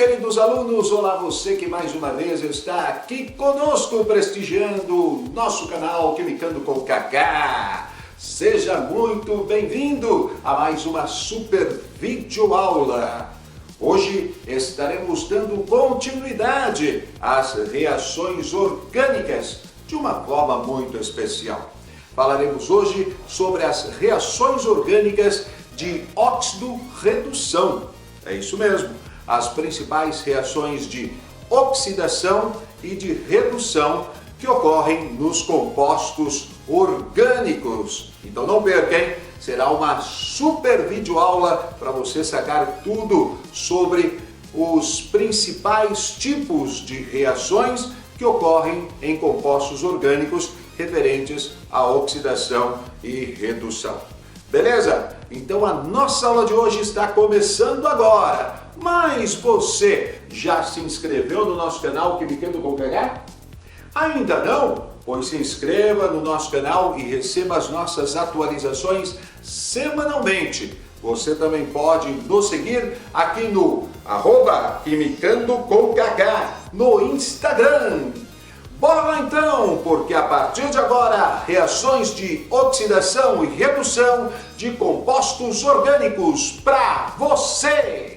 queridos alunos, olá você que mais uma vez está aqui conosco prestigiando nosso canal Quimicando com Kaká. Seja muito bem-vindo a mais uma super videoaula. Hoje estaremos dando continuidade às reações orgânicas de uma forma muito especial. Falaremos hoje sobre as reações orgânicas de óxido-redução. É isso mesmo. As principais reações de oxidação e de redução que ocorrem nos compostos orgânicos. Então não perca, hein? Será uma super videoaula para você sacar tudo sobre os principais tipos de reações que ocorrem em compostos orgânicos referentes à oxidação e redução. Beleza? Então a nossa aula de hoje está começando agora. Mas você já se inscreveu no nosso canal Quimicando com Kaká? Ainda não? Pois se inscreva no nosso canal e receba as nossas atualizações semanalmente. Você também pode nos seguir aqui no @Quimicando com Kaká no Instagram. Bora lá então, porque a partir de agora, reações de oxidação e redução de compostos orgânicos para você!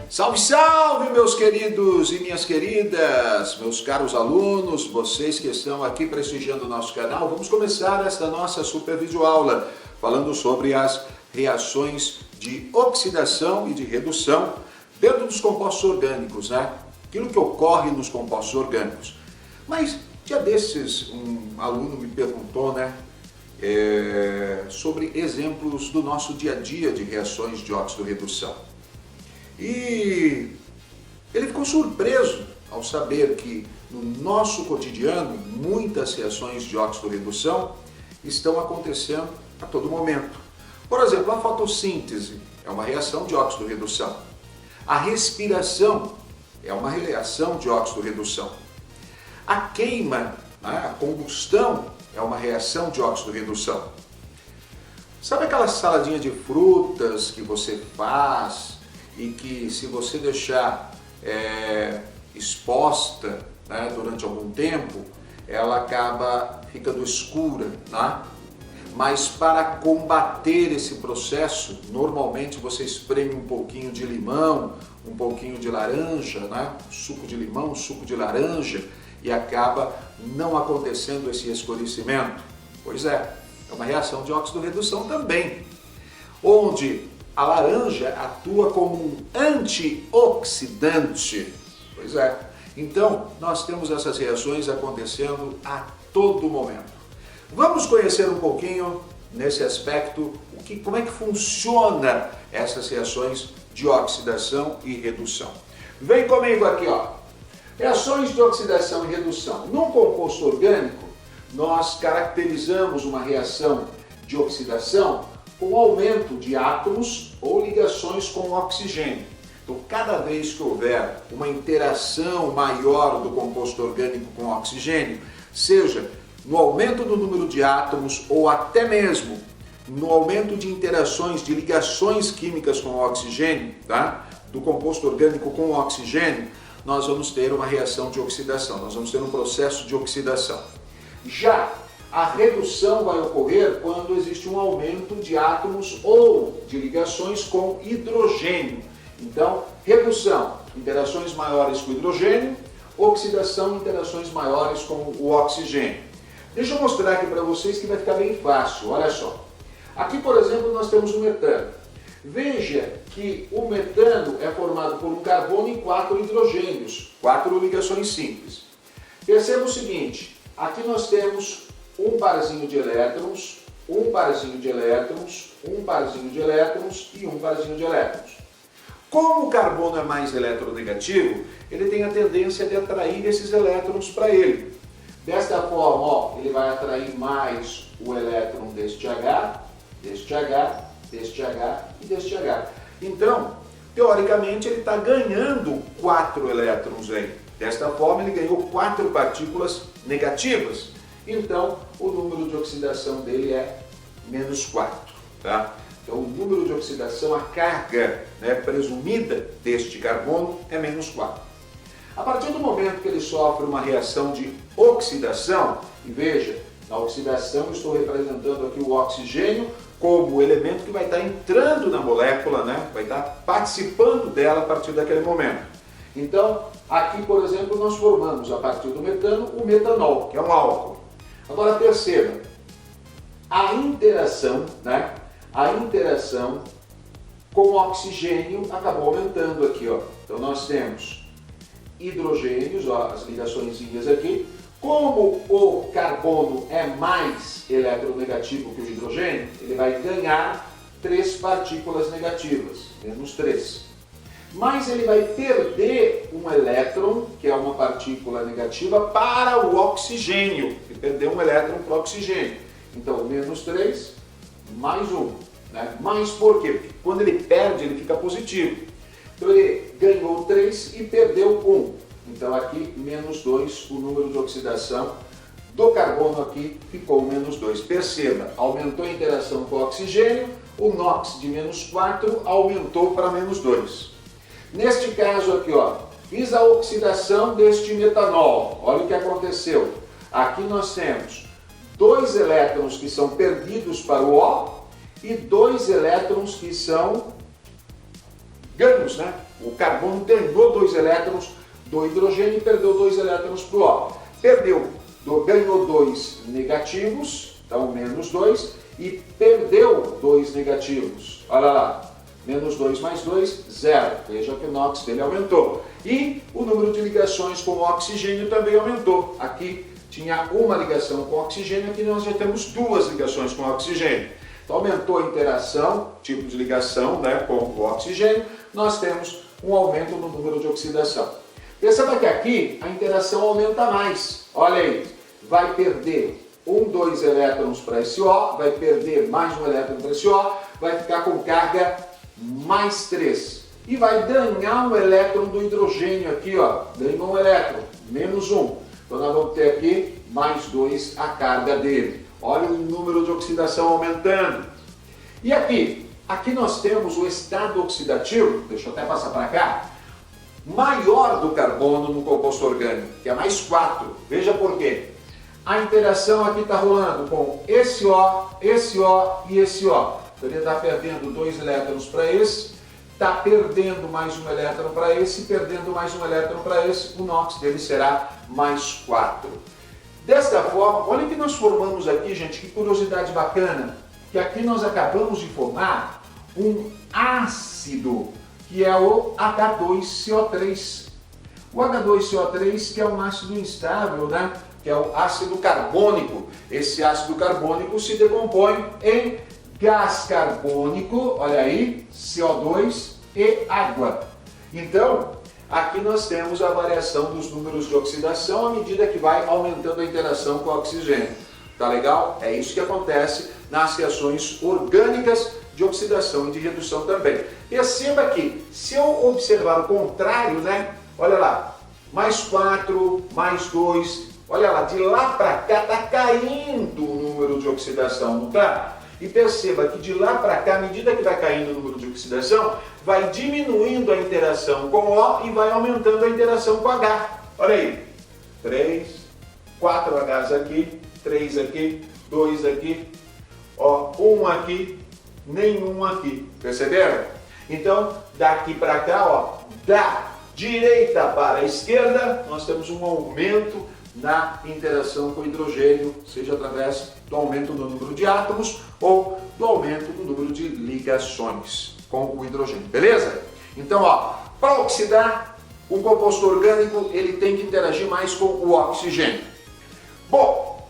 Salve, salve, meus queridos e minhas queridas, meus caros alunos, vocês que estão aqui prestigiando o nosso canal. Vamos começar esta nossa super videoaula falando sobre as reações de oxidação e de redução dentro dos compostos orgânicos, né? Aquilo que ocorre nos compostos orgânicos. Mas, dia desses, um aluno me perguntou, né? Sobre exemplos do nosso dia a dia de reações de óxido-redução. E ele ficou surpreso ao saber que no nosso cotidiano muitas reações de óxido-redução estão acontecendo a todo momento. Por exemplo, a fotossíntese é uma reação de óxido-redução. A respiração é uma reação de óxido-redução. A queima, né, a combustão é uma reação de óxido-redução. Sabe aquela saladinha de frutas que você faz e que se você deixar exposta, né, durante algum tempo, ela acaba ficando escura, né? Mas para combater esse processo, normalmente você espreme um pouquinho de limão, um pouquinho de laranja, né? Suco de limão, suco de laranja, e acaba não acontecendo esse escurecimento. Pois é uma reação de óxido-redução também, onde a laranja atua como um antioxidante. Pois é. Então, nós temos essas reações acontecendo a todo momento. Vamos conhecer um pouquinho, nesse aspecto, como é que funciona essas reações de oxidação e redução. Vem comigo aqui, ó. Reações de oxidação e redução. Num composto orgânico, nós caracterizamos uma reação de oxidação com o aumento de átomos ou ligações com o oxigênio. Então, cada vez que houver uma interação maior do composto orgânico com o oxigênio, seja no aumento do número de átomos ou até mesmo no aumento de interações, de ligações químicas com o oxigênio, tá? Do composto orgânico com o oxigênio, nós vamos ter uma reação de oxidação, nós vamos ter um processo de oxidação. Já a redução vai ocorrer quando existe um aumento de átomos ou de ligações com hidrogênio. Então, redução, interações maiores com hidrogênio, oxidação, interações maiores com o oxigênio. Deixa eu mostrar aqui para vocês que vai ficar bem fácil, olha só. Aqui, por exemplo, nós temos o metano. Veja que o metano é formado por um carbono e 4 hidrogênios, 4 ligações simples. Perceba o seguinte, aqui nós temos um parzinho de elétrons, um parzinho de elétrons, um parzinho de elétrons e um parzinho de elétrons. Como o carbono é mais eletronegativo, ele tem a tendência de atrair esses elétrons para ele. Desta forma, ó, ele vai atrair mais o elétron deste H, deste H, deste H e deste H. Então, teoricamente, ele está ganhando 4 elétrons aí. Desta forma, ele ganhou 4 partículas negativas. Então, o número de oxidação dele é menos 4. Tá? Então, o número de oxidação, a carga, né, presumida deste carbono é menos 4. A partir do momento que ele sofre uma reação de oxidação, e veja, na oxidação eu estou representando aqui o oxigênio como o elemento que vai estar entrando na molécula, né, vai estar participando dela a partir daquele momento. Então, aqui, por exemplo, nós formamos, a partir do metano, o metanol, que é um álcool. Agora, perceba, a interação, né, a interação com o oxigênio acabou aumentando aqui, ó. Então, nós temos hidrogênios, ó, as ligaçõezinhas aqui. Como o carbono é mais eletronegativo que o hidrogênio, ele vai ganhar 3 partículas negativas, menos 3. Mas ele vai perder um elétron, que é uma partícula negativa, para o oxigênio. Ele perdeu um elétron para o oxigênio. Então, menos 3, mais 1. Né? Mais por quê? Porque quando ele perde, ele fica positivo. Então, ele ganhou 3 e perdeu 1. Então, aqui, menos 2, o número de oxidação do carbono aqui ficou menos 2. Perceba, aumentou a interação com o oxigênio, o NOx de menos 4 aumentou para menos 2. Neste caso aqui, ó, fiz a oxidação deste metanol. Olha o que aconteceu. Aqui nós temos 2 elétrons que são perdidos para o O e 2 elétrons que são ganhos, né? O carbono ganhou 2 elétrons do hidrogênio e perdeu 2 elétrons para o O. Ganhou 2 negativos, então menos 2, e perdeu 2 negativos. Olha lá. Menos 2 mais 2, 0. Veja que o NOx dele aumentou. E o número de ligações com o oxigênio também aumentou. Aqui tinha uma ligação com o oxigênio, aqui nós já temos 2 ligações com o oxigênio. Então aumentou a interação, tipo de ligação, né, com o oxigênio, nós temos um aumento no número de oxidação. Perceba que aqui a interação aumenta mais. Olha aí, vai perder 2 elétrons para esse O, vai perder mais um elétron para esse O, vai ficar com carga mais 3. E vai ganhar um elétron do hidrogênio aqui, ó. Ganhou um elétron, menos 1. Então nós vamos ter aqui mais 2 a carga dele. Olha o número de oxidação aumentando. E aqui nós temos o estado oxidativo, deixa eu até passar para cá, maior do carbono no composto orgânico, que é mais 4. Veja por quê. A interação aqui está rolando com esse O e esse O. Então ele está perdendo 2 elétrons para esse, está perdendo mais um elétron para esse, perdendo mais um elétron para esse, o NOx dele será mais 4. Desta forma, olha o que nós formamos aqui, gente, que curiosidade bacana, que aqui nós acabamos de formar um ácido, que é o H2CO3. O H2CO3, que é um ácido instável, né? Que é o ácido carbônico. Esse ácido carbônico se decompõe em gás carbônico, olha aí, CO2 e água. Então, aqui nós temos a variação dos números de oxidação à medida que vai aumentando a interação com o oxigênio. Tá legal? É isso que acontece nas reações orgânicas de oxidação e de redução também. Perceba que, se eu observar o contrário, né? Olha lá, mais 4, mais 2, olha lá, de lá para cá está caindo o número de oxidação, não está? E perceba que de lá para cá, à medida que vai caindo o número de oxidação, vai diminuindo a interação com o O e vai aumentando a interação com o H. Olha aí, 3, 4 Hs aqui, 3 aqui, 2 aqui, ó, 1 aqui, nenhum aqui. Perceberam? Então, daqui para cá, ó, da direita para a esquerda, nós temos um aumento na interação com o hidrogênio, seja através do aumento do número de átomos ou do aumento do número de ligações com o hidrogênio, beleza? Então, ó, para oxidar, o composto orgânico ele tem que interagir mais com o oxigênio. Bom,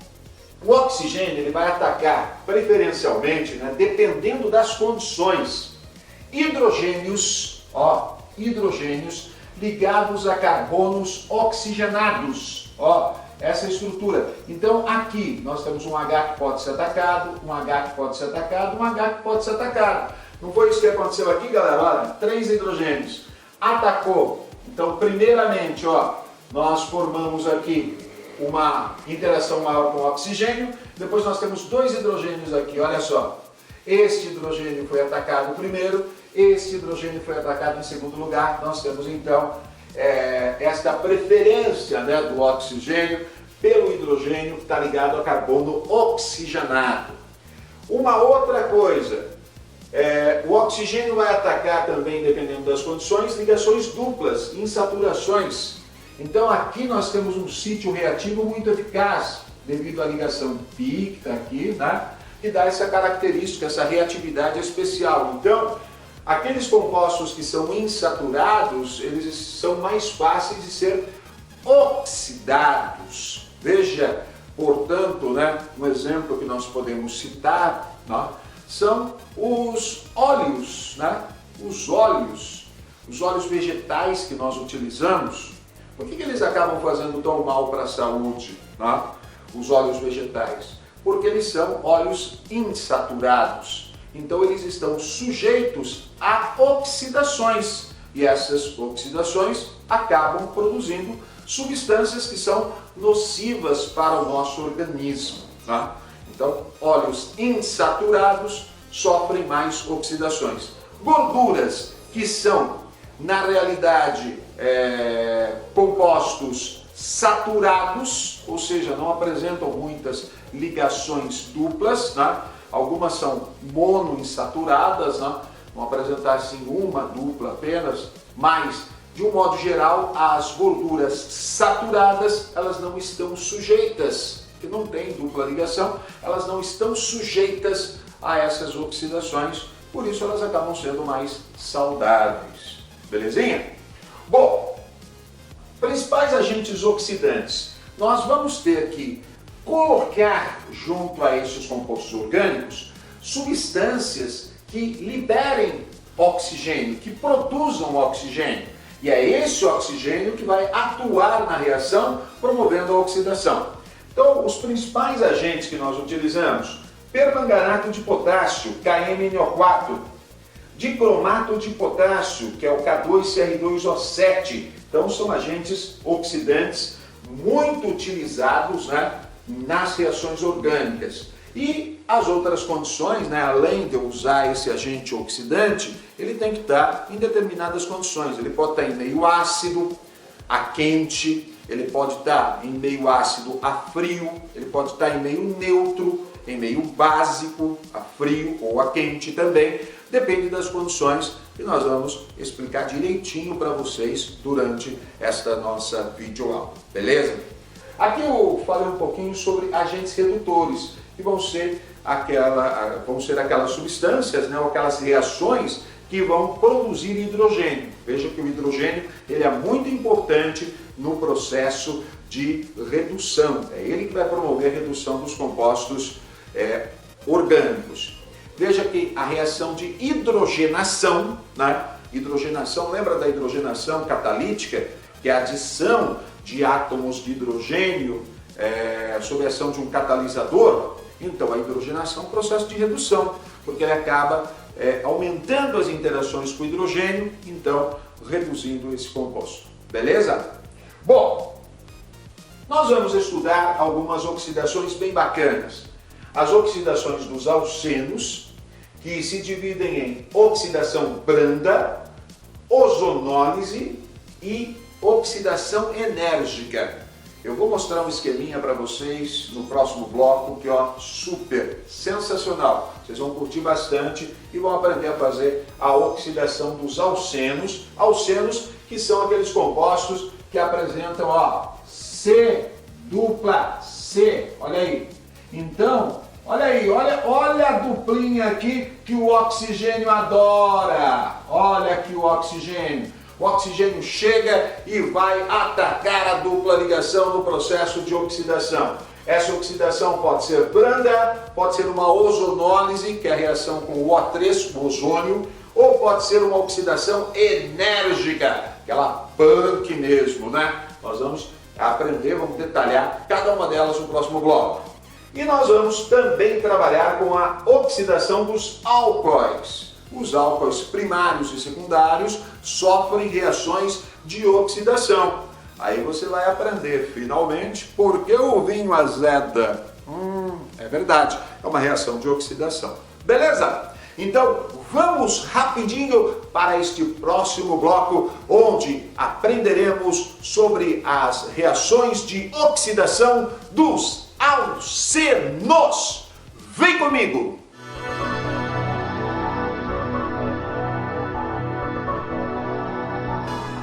o oxigênio ele vai atacar preferencialmente, né, dependendo das condições, hidrogênios, ó, hidrogênios ligados a carbonos oxigenados, ó, essa estrutura. Então aqui nós temos um H que pode ser atacado, um H que pode ser atacado, um H que pode ser atacado. Não foi isso que aconteceu aqui, galera? Olha, 3 hidrogênios, atacou. Então primeiramente, ó, nós formamos aqui uma interação maior com o oxigênio, depois nós temos dois hidrogênios aqui, olha só. Este hidrogênio foi atacado primeiro, este hidrogênio foi atacado em segundo lugar. Nós temos então esta preferência, né, do oxigênio pelo hidrogênio que está ligado a carbono oxigenado. Uma outra coisa, o oxigênio vai atacar também, dependendo das condições, ligações duplas, insaturações. Então aqui nós temos um sítio reativo muito eficaz, devido à ligação pi, que está aqui, né? Que dá essa característica, essa reatividade especial. Então, aqueles compostos que são insaturados, eles são mais fáceis de ser oxidados. Veja, portanto, né, um exemplo que nós podemos citar, né, são os óleos, né? Os óleos vegetais que nós utilizamos. Por que eles acabam fazendo tão mal para a saúde, né? Os óleos vegetais? Porque eles são óleos insaturados. Então eles estão sujeitos a oxidações. E essas oxidações acabam produzindo substâncias que são nocivas para o nosso organismo, tá? Então, óleos insaturados sofrem mais oxidações. Gorduras que são, na realidade, compostos saturados, ou seja, não apresentam muitas ligações duplas, né? Algumas são monoinsaturadas, né? Vão apresentar assim uma dupla apenas, mas de um modo geral as gorduras saturadas elas não estão sujeitas, que não tem dupla ligação, elas não estão sujeitas a essas oxidações, por isso elas acabam sendo mais saudáveis. Belezinha? Bom, principais agentes oxidantes, nós vamos ter que colocar junto a esses compostos orgânicos substâncias que liberem oxigênio, que produzam oxigênio. E é esse oxigênio que vai atuar na reação, promovendo a oxidação. Então, os principais agentes que nós utilizamos: permanganato de potássio, KMNO4, dicromato de potássio, que é o K2CR2O7. Então, são agentes oxidantes muito utilizados, né, nas reações orgânicas. E as outras condições, né, além de eu usar esse agente oxidante, ele tem que estar em determinadas condições. Ele pode estar em meio ácido, a quente, ele pode estar em meio ácido a frio, ele pode estar em meio neutro, em meio básico, a frio ou a quente também. Depende das condições que nós vamos explicar direitinho para vocês durante esta nossa videoaula, beleza? Aqui eu falei um pouquinho sobre agentes redutores, que vão ser aquelas substâncias, né, ou aquelas reações que vão produzir hidrogênio. Veja que o hidrogênio ele é muito importante no processo de redução. É ele que vai promover a redução dos compostos orgânicos. Veja que a reação de hidrogenação, né? Hidrogenação, lembra da hidrogenação catalítica, que é a adição de átomos de hidrogênio sob a ação de um catalisador? Então a hidrogenação é um processo de redução, porque ele acaba aumentando as interações com o hidrogênio, então reduzindo esse composto. Beleza? Bom, nós vamos estudar algumas oxidações bem bacanas. As oxidações dos alcenos, que se dividem em oxidação branda, ozonólise e oxidação enérgica. Eu vou mostrar um esqueminha para vocês no próximo bloco, que ó, super sensacional. Vocês vão curtir bastante e vão aprender a fazer a oxidação dos alcenos. Alcenos que são aqueles compostos que apresentam, ó, C dupla C. Olha aí. Então, olha aí, olha a duplinha aqui que o oxigênio adora. Olha aqui o oxigênio. O oxigênio chega e vai atacar a dupla ligação no processo de oxidação. Essa oxidação pode ser branda, pode ser uma ozonólise, que é a reação com o O3, o ozônio, ou pode ser uma oxidação enérgica, aquela punk mesmo, né? Nós vamos aprender, vamos detalhar cada uma delas no próximo bloco. E nós vamos também trabalhar com a oxidação dos álcoois. Os álcoois primários e secundários sofrem reações de oxidação. Aí você vai aprender finalmente por que o vinho azeda. É verdade, é uma reação de oxidação. Beleza? Então vamos rapidinho para este próximo bloco, onde aprenderemos sobre as reações de oxidação dos alcenos. Vem comigo!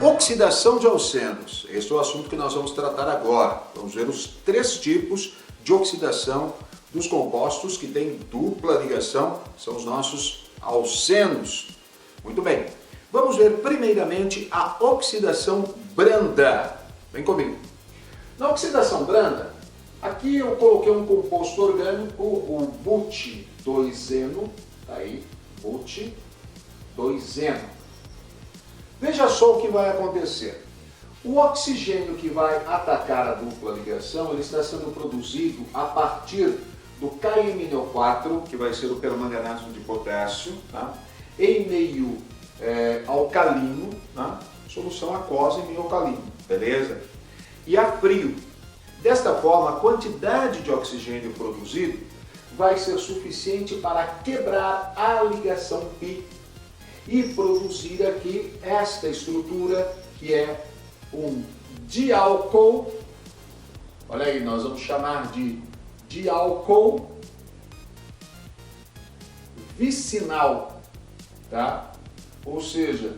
Oxidação de alcenos. Esse é o assunto que nós vamos tratar agora. Vamos ver os 3 tipos de oxidação dos compostos que têm dupla ligação, são os nossos alcenos. Muito bem. Vamos ver primeiramente a oxidação branda. Vem comigo. Na oxidação branda, aqui eu coloquei um composto orgânico, o but2-eno, tá aí, but2-eno. Veja só o que vai acontecer. O oxigênio que vai atacar a dupla ligação, ele está sendo produzido a partir do KMnO4, que vai ser o permanganato de potássio, tá? Em meio alcalino, tá? Solução aquosa em meio alcalino, beleza? E a frio. Desta forma, a quantidade de oxigênio produzido vai ser suficiente para quebrar a ligação π e produzir aqui esta estrutura que é um diálcool. Olha aí, nós vamos chamar de diálcool vicinal, tá? Ou seja,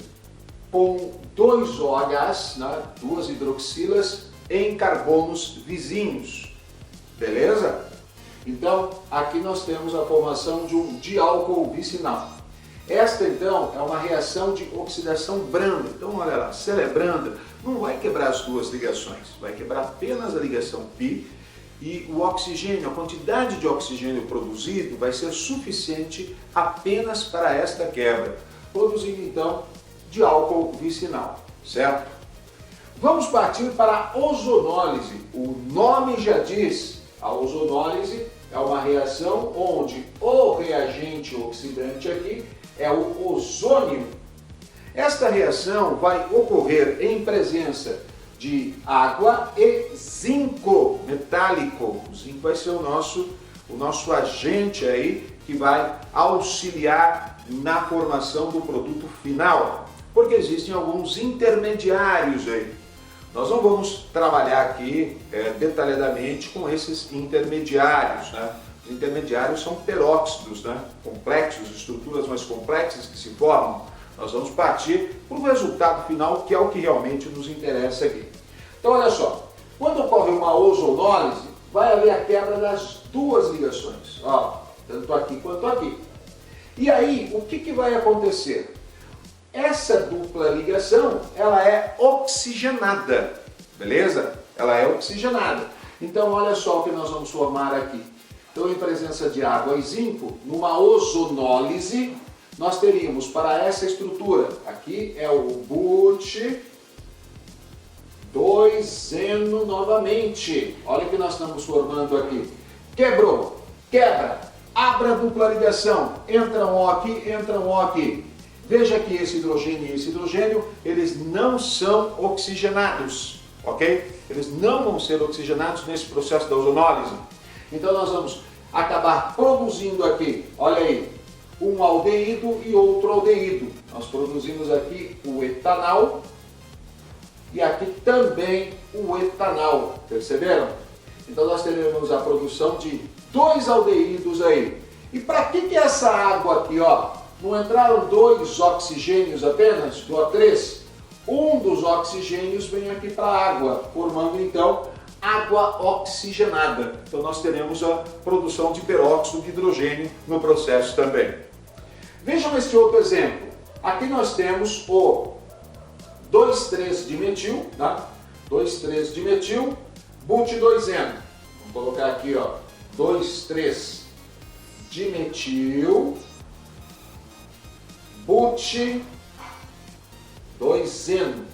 com 2 OHs, né? 2 hidroxilas em carbonos vizinhos, beleza? Então, aqui nós temos a formação de um diálcool vicinal. Esta, então, é uma reação de oxidação branda. Então, olha lá, se ela é branda, não vai quebrar as 2 ligações, vai quebrar apenas a ligação π e o oxigênio, a quantidade de oxigênio produzido vai ser suficiente apenas para esta quebra, produzindo, então, diálcool vicinal, certo? Vamos partir para a ozonólise. O nome já diz, a ozonólise é uma reação onde o reagente oxidante aqui é o ozônio. Esta reação vai ocorrer em presença de água e zinco metálico. O zinco vai ser o nosso agente aí que vai auxiliar na formação do produto final, porque existem alguns intermediários aí. Nós não vamos trabalhar aqui detalhadamente com esses intermediários, né? Os intermediários são peróxidos, né? Complexos, estruturas mais complexas que se formam. Nós vamos partir para o resultado final, que é o que realmente nos interessa aqui. Então, olha só, quando ocorre uma ozonólise, vai haver a quebra das 2 ligações, ó, tanto aqui quanto aqui. E aí, o que vai acontecer? Essa dupla ligação, ela é oxigenada, beleza? Ela é oxigenada. Então, olha só o que nós vamos formar aqui. Então, em presença de água e zinco, numa ozonólise, nós teríamos para essa estrutura, aqui é o but2-eno novamente. Olha o que nós estamos formando aqui. Quebrou, quebra, abre a dupla ligação, entra um O aqui, entra um O aqui. Veja que esse hidrogênio e esse hidrogênio, eles não são oxigenados, ok? Eles não vão ser oxigenados nesse processo da ozonólise. Então nós vamos acabar produzindo aqui, olha aí, um aldeído e outro aldeído. Nós produzimos aqui o etanal e aqui também o etanal, perceberam? Então nós teremos a produção de 2 aldeídos aí. E para que essa água aqui, ó? Não entraram 2 oxigênios apenas, do O3? Um dos oxigênios vem aqui para a água, formando então água oxigenada. Então nós teremos a produção de peróxido de hidrogênio no processo também. Vejam este outro exemplo. Aqui nós temos o 2,3-dimetil, tá? 2,3-dimetil, but2-eno. Vamos colocar aqui, ó, 2,3-dimetil, but2-eno.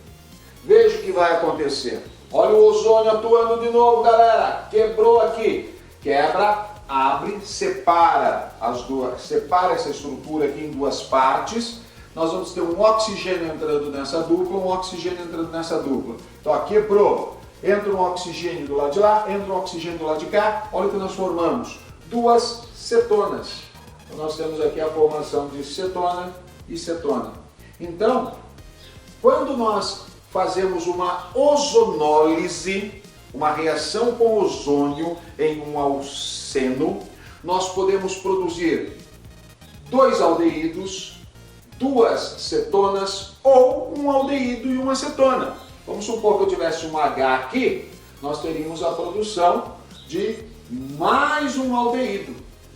Veja o que vai acontecer. Olha o ozônio atuando de novo, galera. Quebrou aqui. Quebra, abre, separa as duas, separa essa estrutura aqui em 2 partes. nós vamos ter um oxigênio entrando nessa dupla, um oxigênio entrando nessa dupla. Então, ó, quebrou. Entra um oxigênio do lado de lá, entra um oxigênio do lado de cá. Olha o que nós formamos. Duas cetonas. Então, nós temos aqui a formação de cetona e cetona. Então, quando nós fazemos uma ozonólise, uma reação com ozônio em um alceno, nós podemos produzir 2 aldeídos, 2 cetonas ou um aldeído e uma cetona. Vamos supor que eu tivesse um H aqui, nós teríamos a produção de mais um aldeído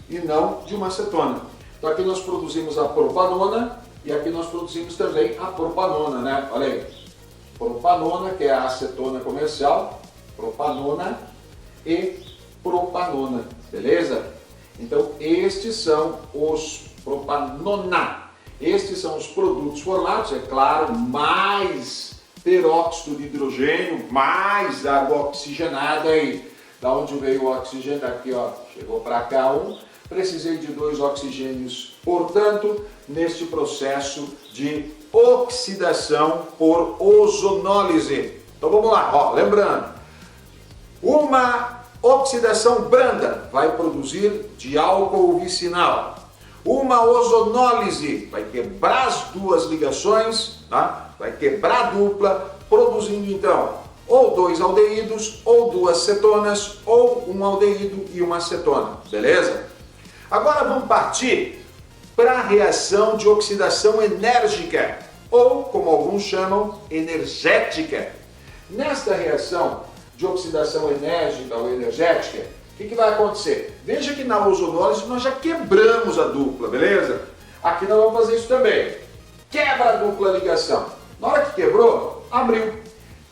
e não de uma cetona. Então aqui nós produzimos a propanona e aqui nós produzimos também a propanona, né? Olha aí, propanona, que é a acetona comercial, propanona e propanona, beleza? Então estes são os propanona, estes são os produtos formados, é claro, mais peróxido de hidrogênio, mais água oxigenada aí. Da onde veio o oxigênio? Aqui, ó, chegou para cá um. Precisei de 2 oxigênios, portanto, neste processo de oxidação por ozonólise. Então vamos lá, ó, lembrando, uma oxidação branda vai produzir diálcool vicinal. Uma ozonólise vai quebrar as 2 ligações, tá? Vai quebrar a dupla, produzindo então ou 2 aldeídos, ou 2 cetonas, ou um aldeído e uma cetona, beleza? Agora vamos partir para a reação de oxidação enérgica, ou como alguns chamam, energética. Nesta reação de oxidação enérgica ou energética, o que vai acontecer? Veja que na ozonólise nós já quebramos a dupla, beleza? Aqui nós vamos fazer isso também. Quebra a dupla ligação. Na hora que quebrou, abriu.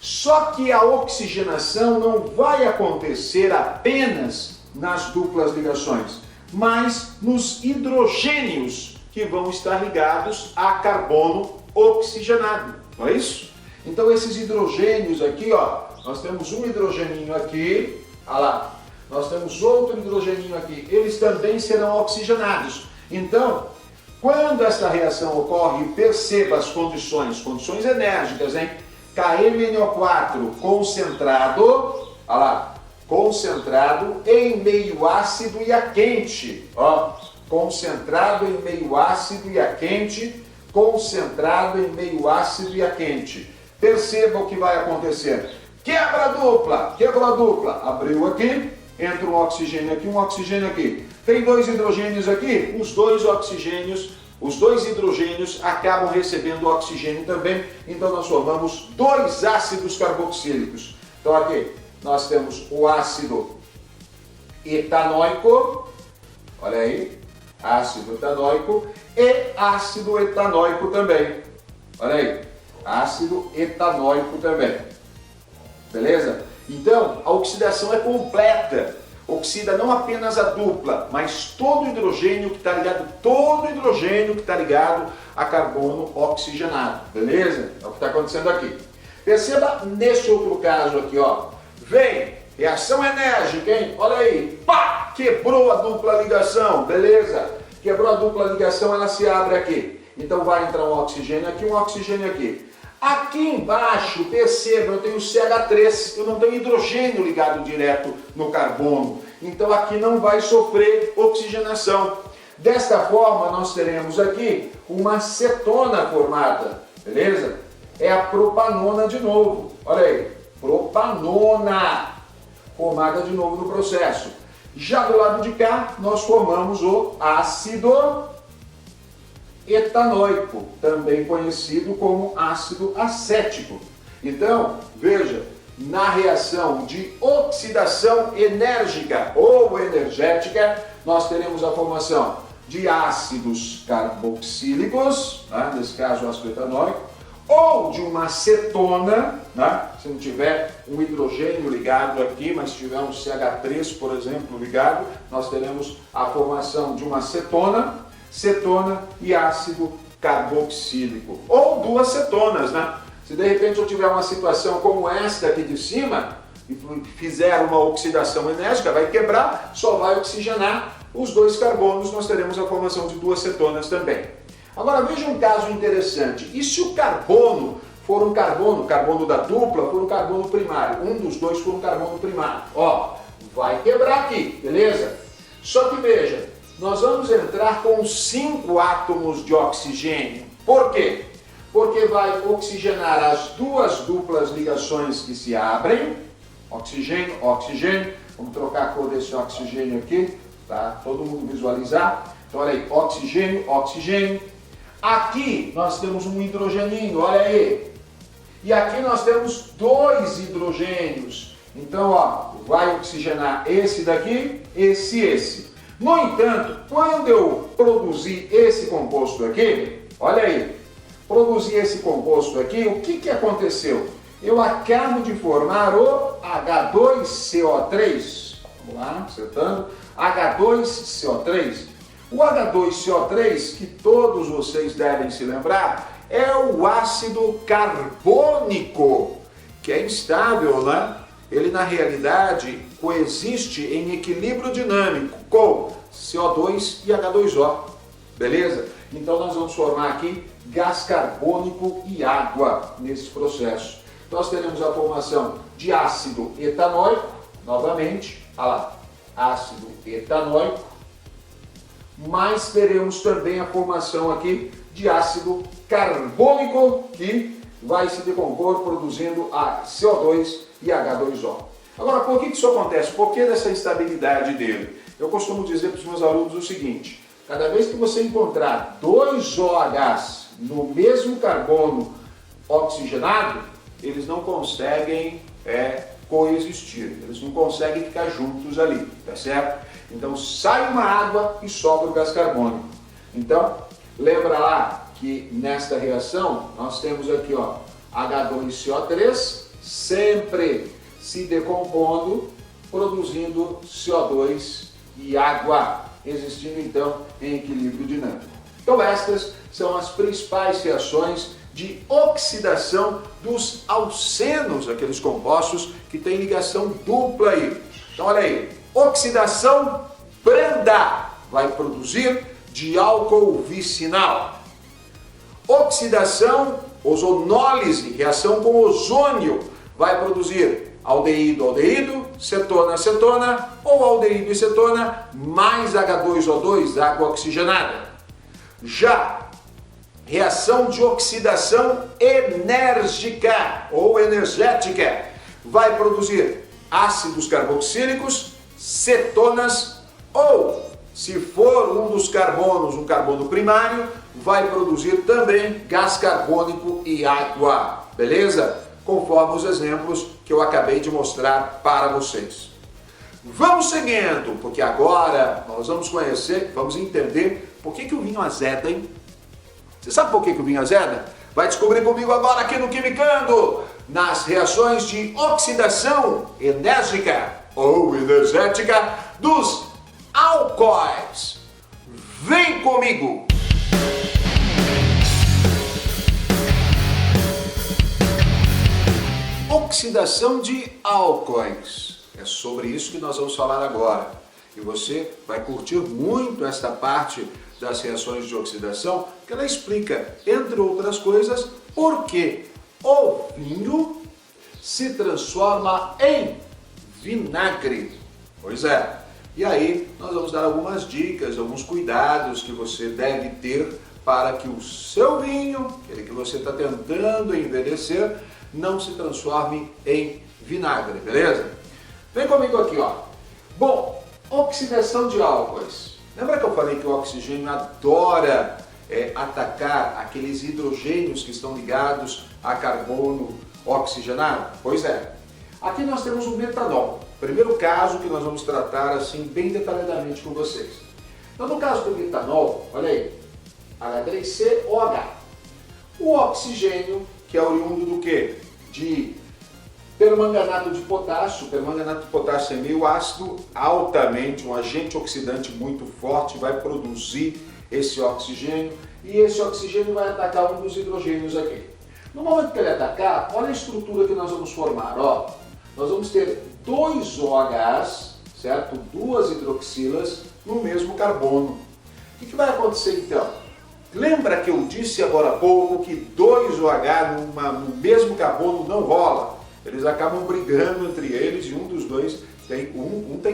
Só que a oxigenação não vai acontecer apenas nas duplas ligações, mas nos hidrogênios que vão estar ligados a carbono oxigenado, não é isso? Então esses hidrogênios aqui, ó, nós temos um hidrogeninho aqui, olha lá, nós temos outro hidrogeninho aqui, eles também serão oxigenados. Então, quando essa reação ocorre, perceba as condições enérgicas, hein? KMNO4 concentrado, olha lá, concentrado em meio ácido e a quente, ó, concentrado em meio ácido e a quente, concentrado em meio ácido e a quente. Perceba o que vai acontecer. Quebra a dupla, quebrou a dupla, abriu aqui, entra um oxigênio aqui, um oxigênio aqui. Tem 2 hidrogênios aqui, os 2 hidrogênios acabam recebendo oxigênio também, então nós formamos 2 ácidos carboxílicos. Então aqui nós temos o ácido etanóico, olha aí, ácido etanóico e ácido etanóico também, olha aí, ácido etanóico também, beleza? Então a oxidação é completa. Oxida não apenas a dupla, mas todo hidrogênio que está ligado, a carbono oxigenado, beleza? É o que está acontecendo aqui. Perceba nesse outro caso aqui, ó, vem reação enérgica, hein? Olha aí, pá, quebrou a dupla ligação, beleza? Quebrou a dupla ligação, ela se abre aqui. Então vai entrar um oxigênio aqui, um oxigênio aqui. Aqui embaixo, perceba, eu tenho CH3, eu não tenho hidrogênio ligado direto no carbono. Então aqui não vai sofrer oxigenação. Desta forma, nós teremos aqui uma cetona formada, beleza? É a propanona de novo. Olha aí, propanona, formada de novo no processo. Já do lado de cá, nós formamos o ácido etanóico, também conhecido como ácido acético. Então, veja, na reação de oxidação enérgica ou energética, nós teremos a formação de ácidos carboxílicos, né? Nesse caso o ácido etanóico, ou de uma cetona, né? Se não tiver um hidrogênio ligado aqui, mas se tiver um CH3, por exemplo, ligado, nós teremos a formação de uma cetona e ácido carboxílico, ou 2 cetonas, né? Se de repente eu tiver uma situação como esta aqui de cima, e fizer uma oxidação enérgica, vai quebrar, só vai oxigenar os 2 carbonos, nós teremos a formação de 2 cetonas também. Agora veja um caso interessante. E se o carbono for um carbono da dupla, for um carbono primário? Um dos dois for um carbono primário. Ó, vai quebrar aqui, beleza? Só que veja, nós vamos entrar com 5 átomos de oxigênio. Por quê? Porque vai oxigenar as duas duplas ligações que se abrem. Oxigênio, oxigênio. Vamos trocar a cor desse oxigênio aqui, tá? Todo mundo visualizar. Então olha aí, oxigênio, oxigênio. Aqui nós temos um hidrogeninho, olha aí. E aqui nós temos 2 hidrogênios. Então, ó, vai oxigenar esse daqui, esse. No entanto, quando eu produzir esse composto aqui, olha aí, produzir esse composto aqui, o que aconteceu? Eu acabo de formar o H2CO3. Vamos lá, acertando. H2CO3. O H2CO3, que todos vocês devem se lembrar, é o ácido carbônico, que é instável, né? Ele, na realidade, coexiste em equilíbrio dinâmico com CO2 e H2O, beleza? Então, nós vamos formar aqui gás carbônico e água nesse processo. Nós teremos a formação de ácido etanóico, novamente, olha lá, ácido etanóico, mas teremos também a formação aqui de ácido carbônico, que vai se decompor produzindo a CO2 e H2O. Agora, por que isso acontece? Por que dessa instabilidade dele? Eu costumo dizer para os meus alunos o seguinte: cada vez que você encontrar 2 OHs no mesmo carbono oxigenado, eles não conseguem coexistir, eles não conseguem ficar juntos ali, tá certo? Então sai uma água e sobra o gás carbônico. Então, lembra lá que nesta reação nós temos aqui, ó, H2CO3 sempre se decompondo, produzindo CO2 e água, existindo então em equilíbrio dinâmico. Então estas são as principais reações de oxidação dos alcenos, aqueles compostos que têm ligação dupla aí. Então olha aí, oxidação branda vai produzir diálcool vicinal. Oxidação, ozonólise, reação com ozônio, vai produzir aldeído, aldeído, cetona, cetona, ou aldeído e cetona, mais H2O2, água oxigenada. Já reação de oxidação enérgica ou energética vai produzir ácidos carboxílicos, cetonas, ou, se for um dos carbonos, um carbono primário, vai produzir também gás carbônico e água, beleza? Conforme os exemplos que eu acabei de mostrar para vocês. Vamos seguindo, porque agora nós vamos conhecer, vamos entender por que o vinho azeda, hein? Você sabe por que o vinho azeda? Vai descobrir comigo agora aqui no Quimicando, nas reações de oxidação enérgica ou energética dos álcoois. Vem comigo! Oxidação de álcoois. É sobre isso que nós vamos falar agora. E você vai curtir muito esta parte das reações de oxidação, que ela explica, entre outras coisas, por que o vinho se transforma em vinagre. Pois é. E aí nós vamos dar algumas dicas, alguns cuidados que você deve ter para que o seu vinho, aquele que você está tentando envelhecer, não se transforme em vinagre, beleza? Vem comigo aqui, ó. Bom, oxidação de álcoois. Lembra que eu falei que o oxigênio adora atacar aqueles hidrogênios que estão ligados a carbono oxigenado? Pois é. Aqui nós temos o metanol. Primeiro caso que nós vamos tratar assim bem detalhadamente com vocês. Então, no caso do metanol, olha aí, H3COH. O oxigênio, que é oriundo do quê? De permanganato de potássio. O permanganato de potássio é meio ácido, altamente, um agente oxidante muito forte, vai produzir esse oxigênio e esse oxigênio vai atacar um dos hidrogênios aqui. No momento que ele atacar, olha a estrutura que nós vamos formar, ó. Nós vamos ter 2 OHs, certo? 2 hidroxilas no mesmo carbono. O que vai acontecer então? Lembra que eu disse agora há pouco que 2OH no mesmo carbono não rola? Eles acabam brigando entre eles e um dos dois tem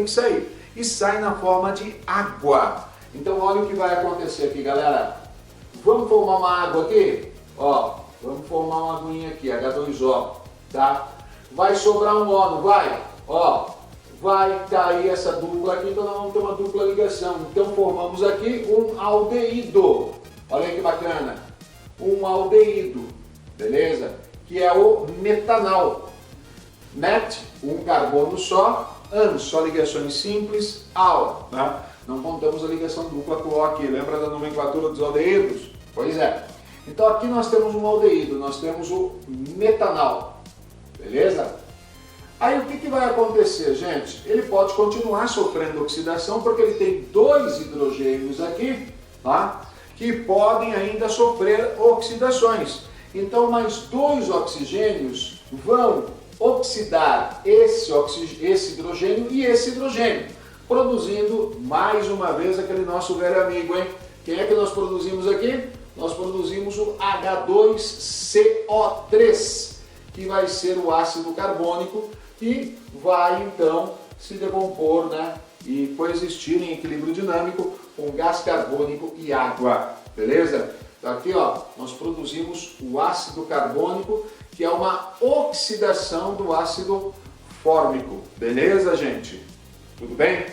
que sair. E sai na forma de água. Então olha o que vai acontecer aqui, galera. Vamos formar uma água aqui? Ó, vamos formar uma aguinha aqui, H2O, tá? Vai sobrar um O, não vai? Ó, vai cair essa dupla aqui, então nós vamos ter uma dupla ligação. Então formamos aqui um aldeído. Olha que bacana. Um aldeído, beleza? Que é o metanal. Met, um carbono só, an, só ligações simples, al, né? Não contamos a ligação dupla com o aqui. Lembra da nomenclatura dos aldeídos? Pois é. Então aqui nós temos um aldeído, nós temos o metanal, beleza? Aí o que vai acontecer, gente? Ele pode continuar sofrendo oxidação porque ele tem 2 hidrogênios aqui, tá? Que podem ainda sofrer oxidações. Então mais 2 oxigênios vão oxidar esse hidrogênio e esse hidrogênio, produzindo mais uma vez aquele nosso velho amigo, hein? Quem é que nós produzimos aqui? Nós produzimos o H2CO3, que vai ser o ácido carbônico e vai então se decompor, né? E coexistir em equilíbrio dinâmico com gás carbônico e água, beleza? Então aqui ó, nós produzimos o ácido carbônico, que é uma oxidação do ácido fórmico, beleza, gente? Tudo bem?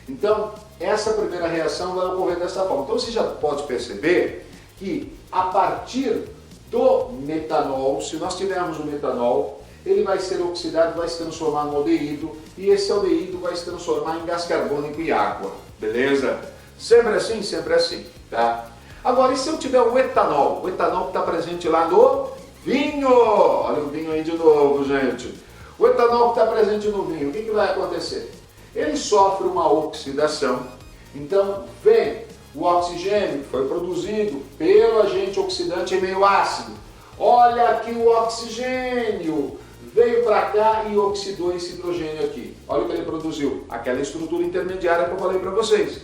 Então, essa primeira reação vai ocorrer dessa forma. Então você já pode perceber que a partir do metanol, se nós tivermos o metanol, ele vai ser oxidado, vai se transformar no aldeído, e esse aldeído vai se transformar em gás carbônico e água, beleza? Sempre assim, tá? Agora, e se eu tiver o etanol? O etanol que está presente lá no vinho, olha o vinho aí de novo, gente. O etanol que está presente no vinho, o que vai acontecer? Ele sofre uma oxidação, então vem o oxigênio que foi produzido pelo agente oxidante em meio ácido. Olha aqui o oxigênio, veio para cá e oxidou esse hidrogênio aqui. Olha o que ele produziu, aquela estrutura intermediária que eu falei para vocês.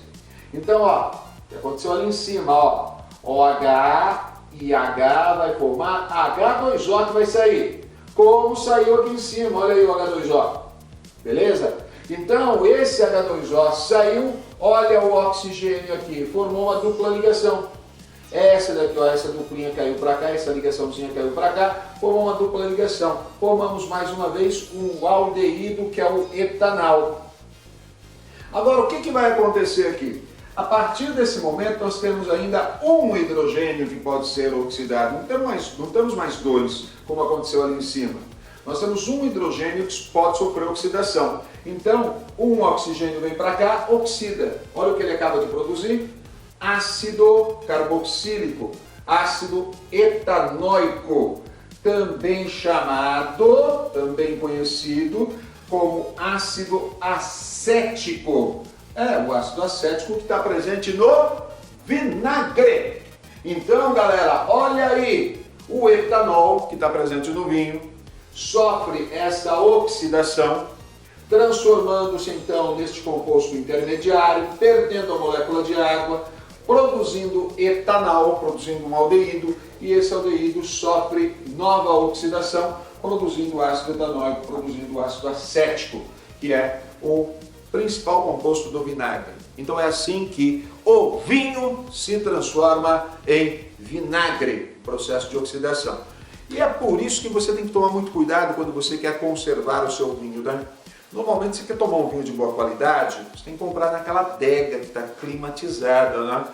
Então, ó, o que aconteceu ali em cima, ó, OH e H vai formar H2O que vai sair. Como saiu aqui em cima, olha aí o H2O, beleza? Então, esse H2O saiu, olha o oxigênio aqui, formou uma dupla ligação. Essa daqui, ó, essa duplinha caiu para cá, essa ligaçãozinha caiu para cá, formou uma dupla ligação. Formamos mais uma vez um aldeído, que é o etanal. Agora, o que vai acontecer aqui? A partir desse momento, nós temos ainda um hidrogênio que pode ser oxidado. Não temos mais 2, como aconteceu ali em cima. Nós temos um hidrogênio que pode sofrer oxidação. Então, um oxigênio vem para cá, oxida. Olha o que ele acaba de produzir. Ácido carboxílico, ácido etanoico, também chamado, também conhecido como ácido acético. É o ácido acético que está presente no vinagre. Então, galera, olha aí, o etanol que está presente no vinho sofre essa oxidação, transformando-se então neste composto intermediário, perdendo a molécula de água, produzindo etanol, produzindo um aldeído, e esse aldeído sofre nova oxidação, produzindo ácido etanóico, produzindo ácido acético, que é o principal composto do vinagre. Então é assim que o vinho se transforma em vinagre, processo de oxidação. E é por isso que você tem que tomar muito cuidado quando você quer conservar o seu vinho, né? Normalmente, se você quer tomar um vinho de boa qualidade, você tem que comprar naquela adega que está climatizada, né?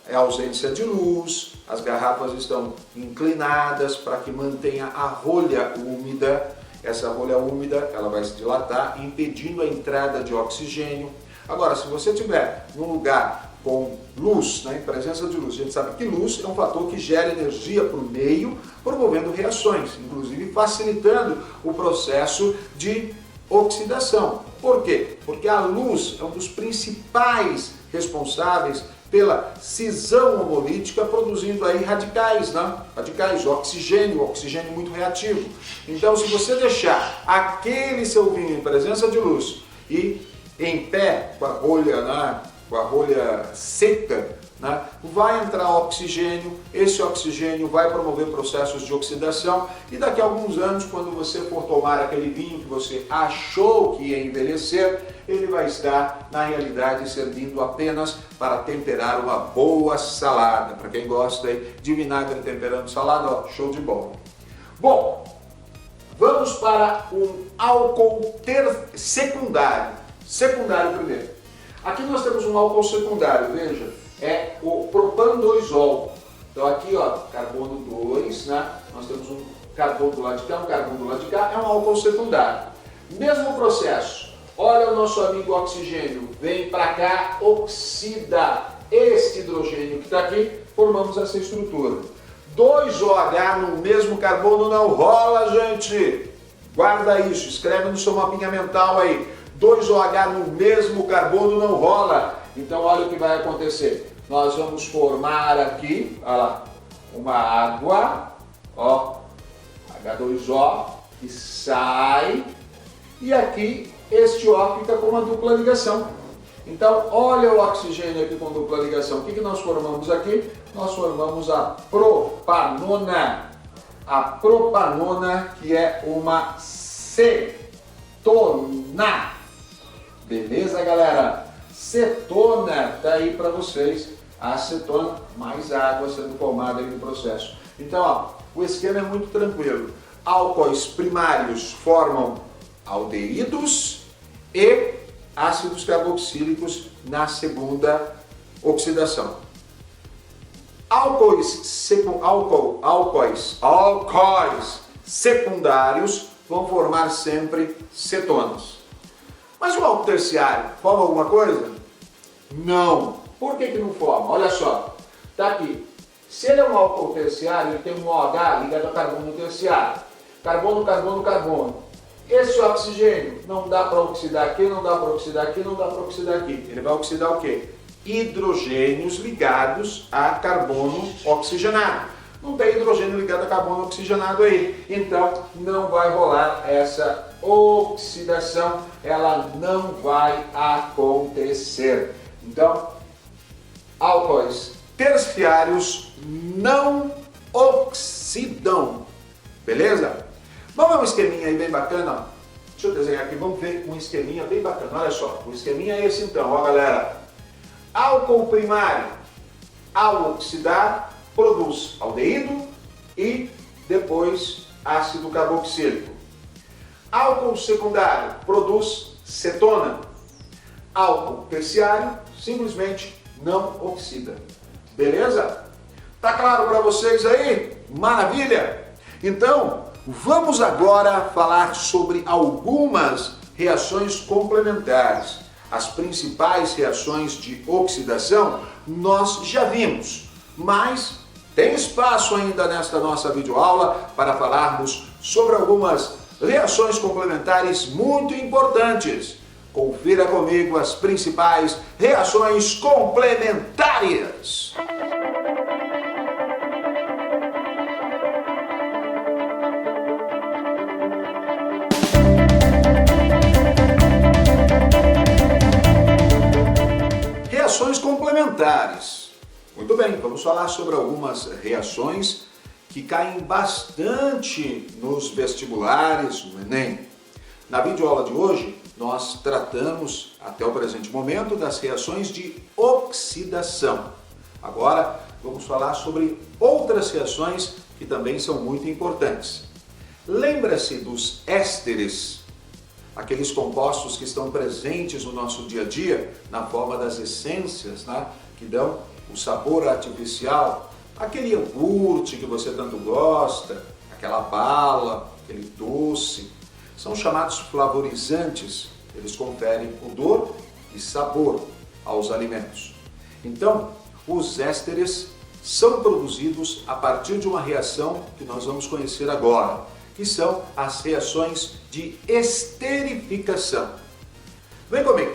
É ausência de luz, as garrafas estão inclinadas para que mantenha a rolha úmida. Essa rolha úmida, ela vai se dilatar, impedindo a entrada de oxigênio. Agora, se você tiver num lugar com luz, né, em presença de luz, a gente sabe que luz é um fator que gera energia para o meio, promovendo reações, inclusive facilitando o processo de oxidação. Por quê? Porque a luz é um dos principais responsáveis pela cisão homolítica, produzindo aí radicais, né? Radicais, oxigênio muito reativo. Então, se você deixar aquele seu vinho em presença de luz e em pé, com a rolha, né, com a rolha seca, né? Vai entrar oxigênio, esse oxigênio vai promover processos de oxidação e daqui a alguns anos, quando você for tomar aquele vinho que você achou que ia envelhecer, ele vai estar, na realidade, servindo apenas para temperar uma boa salada. Para quem gosta aí de vinagre temperando salada, ó, show de bola. Bom, vamos para um álcool secundário. Secundário primeiro. Aqui nós temos um álcool secundário, veja, é o propan-2-ol. Então aqui, ó, carbono 2, né? Nós temos um carbono do lado de cá, um carbono do lado de cá, é um álcool secundário. Mesmo processo. Olha o nosso amigo oxigênio, vem para cá, oxida este hidrogênio que está aqui, formamos essa estrutura. 2OH no mesmo carbono não rola, gente. Guarda isso, escreve no seu mapinha mental aí. 2OH no mesmo carbono não rola. Então olha o que vai acontecer. Nós vamos formar aqui, olha lá, uma água, ó, H2O, que sai, e aqui este O fica com uma dupla ligação. Então, olha o oxigênio aqui com dupla ligação. O que nós formamos aqui? Nós formamos a propanona. A propanona, que é uma cetona. Beleza, galera? Cetona, tá aí para vocês. A acetona mais água sendo formada aí no processo. Então, ó, o esquema é muito tranquilo. Álcoois primários formam aldeídos e ácidos carboxílicos na segunda oxidação. Álcoois secundários vão formar sempre cetonas. Mas o álcool terciário forma alguma coisa? Não. Por que não forma? Olha só, tá aqui. Se ele é um álcool terciário, ele tem um OH ligado a carbono terciário. Carbono, carbono, carbono. Esse oxigênio não dá para oxidar aqui, não dá para oxidar aqui, não dá para oxidar aqui. Ele vai oxidar o quê? Hidrogênios ligados a carbono oxigenado. Não tem hidrogênio ligado a carbono oxigenado aí. Então não vai rolar essa oxidação, ela não vai acontecer. Então, álcoois terciários não oxidam. Beleza? Vamos ver um esqueminha aí bem bacana? Deixa eu desenhar aqui, vamos ver um esqueminha bem bacana. Olha só, o esqueminha é esse então, ó galera. Álcool primário, ao oxidar, produz aldeído e depois ácido carboxílico. Álcool secundário produz cetona. Álcool terciário simplesmente não oxida. Beleza? Tá claro para vocês aí? Maravilha! Então, vamos agora falar sobre algumas reações complementares. As principais reações de oxidação nós já vimos, mas tem espaço ainda nesta nossa videoaula para falarmos sobre algumas reações complementares muito importantes. Confira comigo as principais reações complementares. Reações complementares. Muito bem, vamos falar sobre algumas reações que caem bastante nos vestibulares, no Enem. Na videoaula de hoje, nós tratamos, até o presente momento, das reações de oxidação. Agora, vamos falar sobre outras reações que também são muito importantes. Lembra-se dos ésteres, aqueles compostos que estão presentes no nosso dia a dia, na forma das essências, né, que dão o sabor artificial, aquele iogurte que você tanto gosta, aquela bala, aquele doce, são chamados flavorizantes, eles conferem odor e sabor aos alimentos. Então, os ésteres são produzidos a partir de uma reação que nós vamos conhecer agora, que são as reações de esterificação. Vem comigo!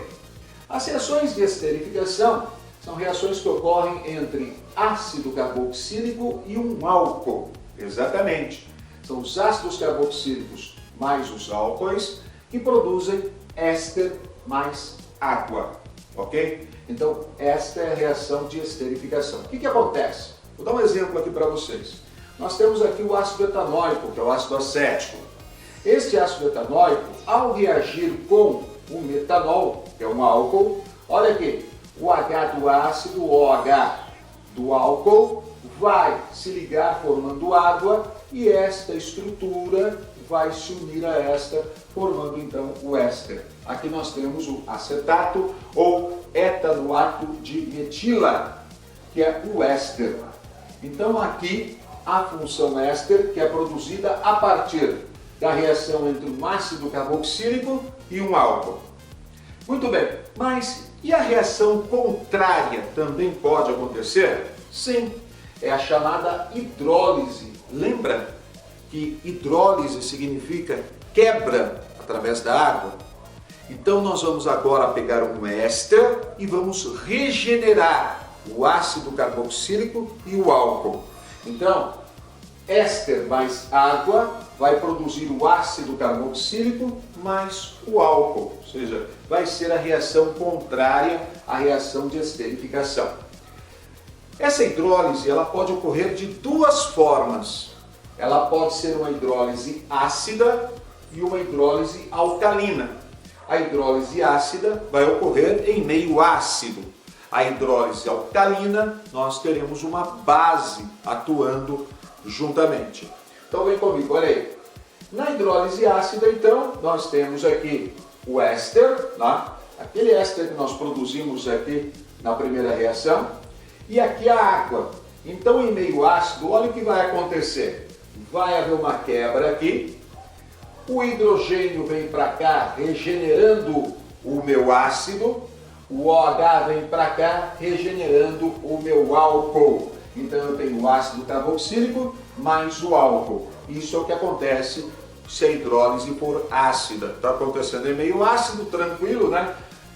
As reações de esterificação são reações que ocorrem entre ácido carboxílico e um álcool. Exatamente. São os ácidos carboxílicos mais os álcoois que produzem éster mais água. Ok? Então, esta é a reação de esterificação. O que acontece? Vou dar um exemplo aqui para vocês. Nós temos aqui o ácido etanóico, que é o ácido acético. Este ácido etanóico, ao reagir com o metanol, que é um álcool, olha aqui, o H do ácido, o OH do álcool, vai se ligar formando água e esta estrutura vai se unir a esta, formando então o éster. Aqui nós temos o acetato ou etanoato de metila, que é o éster. Então aqui a função éster, que é produzida a partir da reação entre um ácido carboxílico e um álcool. Muito bem, mas e a reação contrária também pode acontecer? Sim, é a chamada hidrólise. Lembra que hidrólise significa quebra através da água? Então nós vamos agora pegar um éster e vamos regenerar o ácido carboxílico e o álcool. Então, éster mais água vai produzir o ácido carboxílico mais o álcool, ou seja, vai ser a reação contrária à reação de esterificação. Essa hidrólise ela pode ocorrer de duas formas. Ela pode ser uma hidrólise ácida e uma hidrólise alcalina. A hidrólise ácida vai ocorrer em meio ácido. A hidrólise alcalina, nós teremos uma base atuando juntamente. Então vem comigo, olha aí. Na hidrólise ácida, então, nós temos aqui o éster, né? Aquele éster que nós produzimos aqui na primeira reação, e aqui a água. Então, em meio ácido, olha o que vai acontecer. Vai haver uma quebra aqui, o hidrogênio vem para cá, regenerando o meu ácido, o OH vem para cá, regenerando o meu álcool. Então eu tenho o ácido carboxílico mais o álcool. Isso é o que acontece se a hidrólise for ácida. Está acontecendo em meio ácido, tranquilo, né?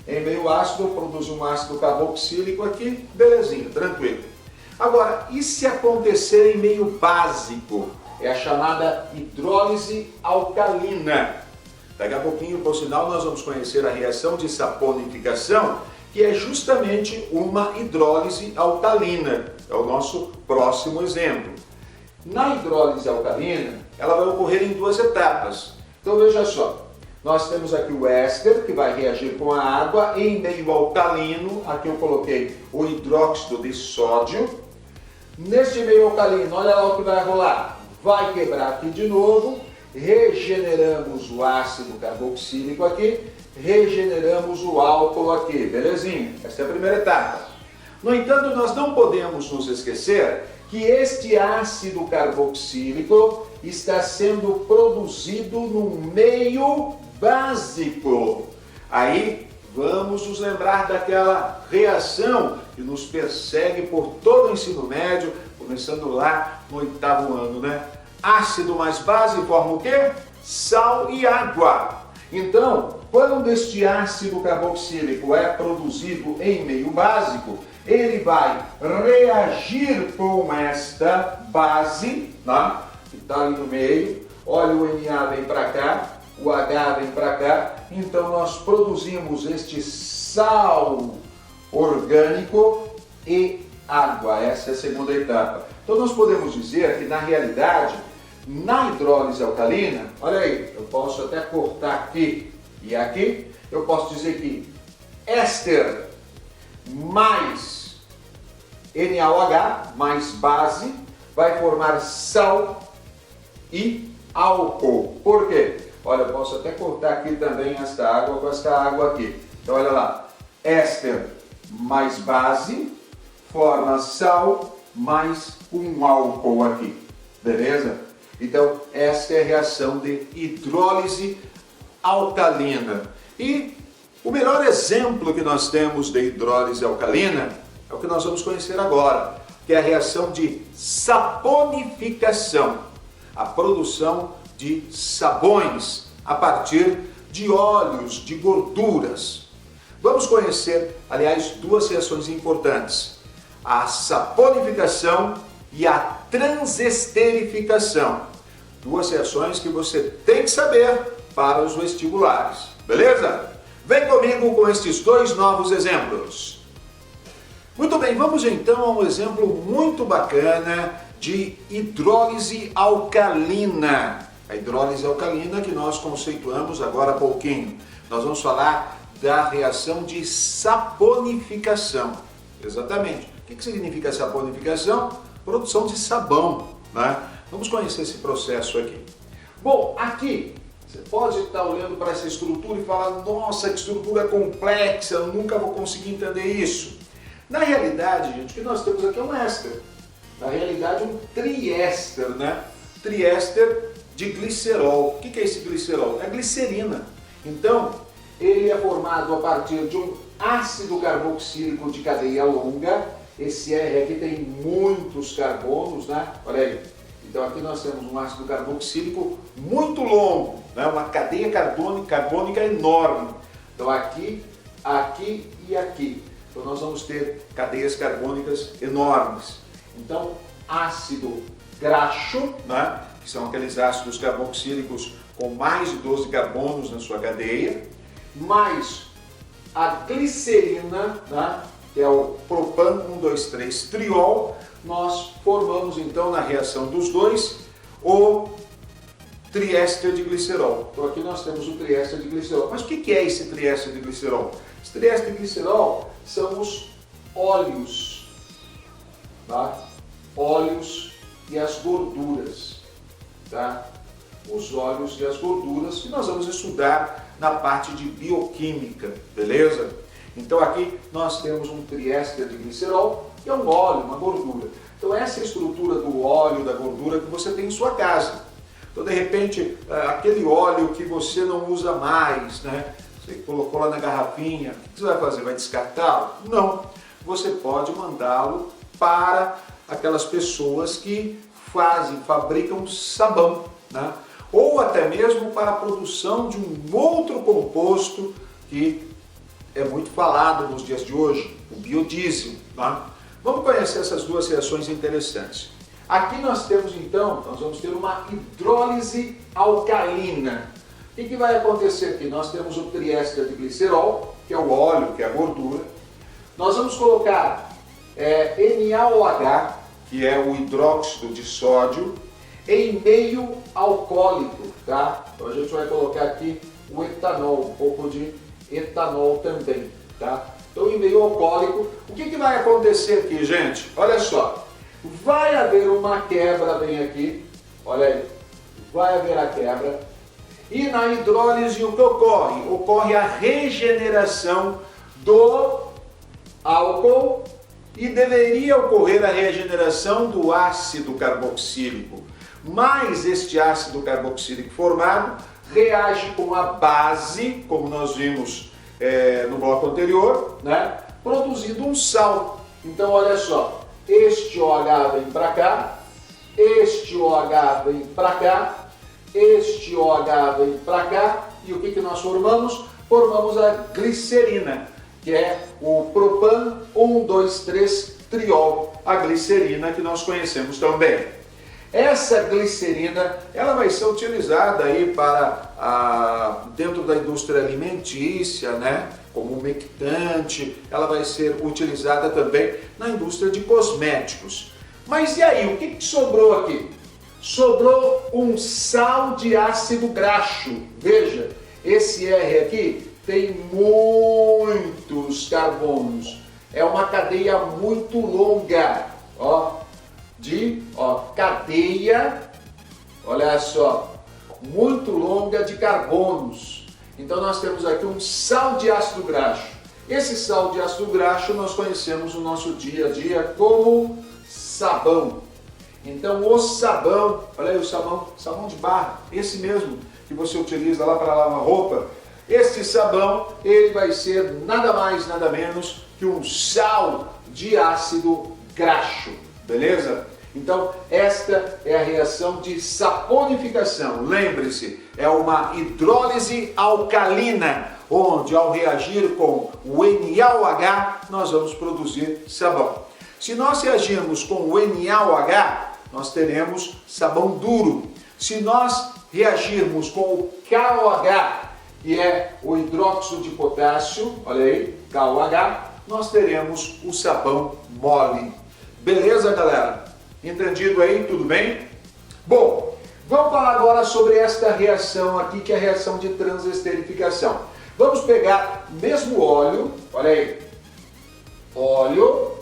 Em meio ácido eu produzo um ácido carboxílico aqui, belezinha, tranquilo. Agora, e se acontecer em meio básico? É a chamada hidrólise alcalina. Daqui a pouquinho, por sinal, nós vamos conhecer a reação de saponificação, que é justamente uma hidrólise alcalina. É o nosso próximo exemplo. Na hidrólise alcalina, ela vai ocorrer em duas etapas. Então veja só, nós temos aqui o éster, que vai reagir com a água, em meio alcalino, aqui eu coloquei o hidróxido de sódio. Neste meio alcalino, olha lá o que vai rolar. Vai quebrar aqui de novo, regeneramos o ácido carboxílico aqui, regeneramos o álcool aqui, belezinha? Essa é a primeira etapa. No entanto, nós não podemos nos esquecer que este ácido carboxílico está sendo produzido no meio básico. Aí vamos nos lembrar daquela reação que nos persegue por todo o ensino médio, começando lá no 8º ano, né? Ácido mais base forma o quê? Sal e água. Então, quando este ácido carboxílico é produzido em meio básico, ele vai reagir com esta base, né, que está ali no meio. Olha, o Na vem para cá, o H vem para cá. Então, nós produzimos este sal orgânico e água. Essa é a segunda etapa. Então, nós podemos dizer que, na realidade, na hidrólise alcalina, olha aí, eu posso até cortar aqui e aqui, eu posso dizer que éster mais NaOH, mais base, vai formar sal e álcool. Por quê? Olha, eu posso até cortar aqui também esta água com esta água aqui. Então, olha lá, éster mais base, forma sal mais um álcool aqui, beleza? Então, esta é a reação de hidrólise alcalina. E o melhor exemplo que nós temos de hidrólise alcalina é o que nós vamos conhecer agora, que é a reação de saponificação, a produção de sabões a partir de óleos, de gorduras. Vamos conhecer, aliás, duas reações importantes, a saponificação e a transesterificação. Duas reações que você tem que saber para os vestibulares, beleza? Vem comigo com estes dois novos exemplos. Muito bem, vamos então a um exemplo muito bacana de hidrólise alcalina. A hidrólise alcalina que nós conceituamos agora há pouquinho. Nós vamos falar da reação de saponificação. Exatamente. O que significa saponificação? Produção de sabão, né? Vamos conhecer esse processo aqui. Bom, aqui você pode estar olhando para essa estrutura e falar: nossa, que estrutura complexa, eu nunca vou conseguir entender isso. Na realidade, gente, o que nós temos aqui é um éster. Na realidade, um triéster, né? Triéster de glicerol. O que é esse glicerol? É a glicerina. Então, ele é formado a partir de um ácido carboxílico de cadeia longa. Esse R aqui tem muitos carbonos, né? Olha aí. Então, aqui nós temos um ácido carboxílico muito longo, né? Uma cadeia carbônica enorme. Então, aqui, aqui e aqui. Então nós vamos ter cadeias carbônicas enormes. Então, ácido graxo, né, que são aqueles ácidos carboxílicos com mais de 12 carbonos na sua cadeia, mais a glicerina, né, que é o propan 1,2,3-triol, nós formamos então na reação dos dois o triéster de glicerol. Então aqui nós temos o triéster de glicerol. Mas o que é esse triéster de glicerol? Esse triéster de glicerol são os óleos, tá? Óleos e as gorduras, tá? Os óleos e as gorduras que nós vamos estudar na parte de bioquímica, beleza? Então aqui nós temos um triéster de glicerol, que é um óleo, uma gordura. Então essa é a estrutura do óleo, da gordura que você tem em sua casa. Então de repente, aquele óleo que você não usa mais, né? Você colocou lá na garrafinha, o que você vai fazer? Vai descartá-lo? Não. Você pode mandá-lo para aquelas pessoas que fabricam sabão, né? Ou até mesmo para a produção de um outro composto que é muito falado nos dias de hoje, o biodiesel, né? Vamos conhecer essas duas reações interessantes. Aqui nós temos então, nós vamos ter uma hidrólise alcalina. O que vai acontecer aqui? Nós temos o triéster de glicerol, que é o óleo, que é a gordura. Nós vamos colocar NaOH, que é o hidróxido de sódio, em meio alcoólico, tá? Então a gente vai colocar aqui o etanol, um pouco de etanol também, tá? Então em meio alcoólico, o que vai acontecer aqui, gente? Olha só, vai haver uma quebra bem aqui, olha aí, vai haver a quebra. E na hidrólise o que ocorre? Ocorre a regeneração do álcool e deveria ocorrer a regeneração do ácido carboxílico. Mas este ácido carboxílico formado reage com a base, como nós vimos no bloco anterior, né? Produzindo um sal. Então olha só, este OH vem para cá, este OH vem para cá, este OH vem para cá, e o que nós formamos? Formamos a glicerina, que é o propan 1,2,3-triol, a glicerina que nós conhecemos tão bem. Essa glicerina, ela vai ser utilizada aí para dentro da indústria alimentícia, né? Como umectante, ela vai ser utilizada também na indústria de cosméticos. Mas e aí, o que sobrou aqui? Sobrou um sal de ácido graxo. Veja, esse R aqui tem muitos carbonos. É uma cadeia muito longa, cadeia, olha só, muito longa de carbonos. Então nós temos aqui um sal de ácido graxo. Esse sal de ácido graxo nós conhecemos no nosso dia a dia como sabão. Então o sabão, olha aí o sabão de barra, esse mesmo que você utiliza lá para lavar roupa, este sabão, ele vai ser nada mais, nada menos que um sal de ácido graxo, beleza? Então esta é a reação de saponificação. Lembre-se, é uma hidrólise alcalina, onde ao reagir com o NaOH, nós vamos produzir sabão. Se nós reagirmos com o NaOH, nós teremos sabão duro. Se nós reagirmos com o KOH, que é o hidróxido de potássio, olha aí, KOH, nós teremos o sabão mole. Beleza, galera? Entendido aí? Tudo bem? Bom, vamos falar agora sobre esta reação aqui, que é a reação de transesterificação. Vamos pegar o mesmo óleo, olha aí, óleo,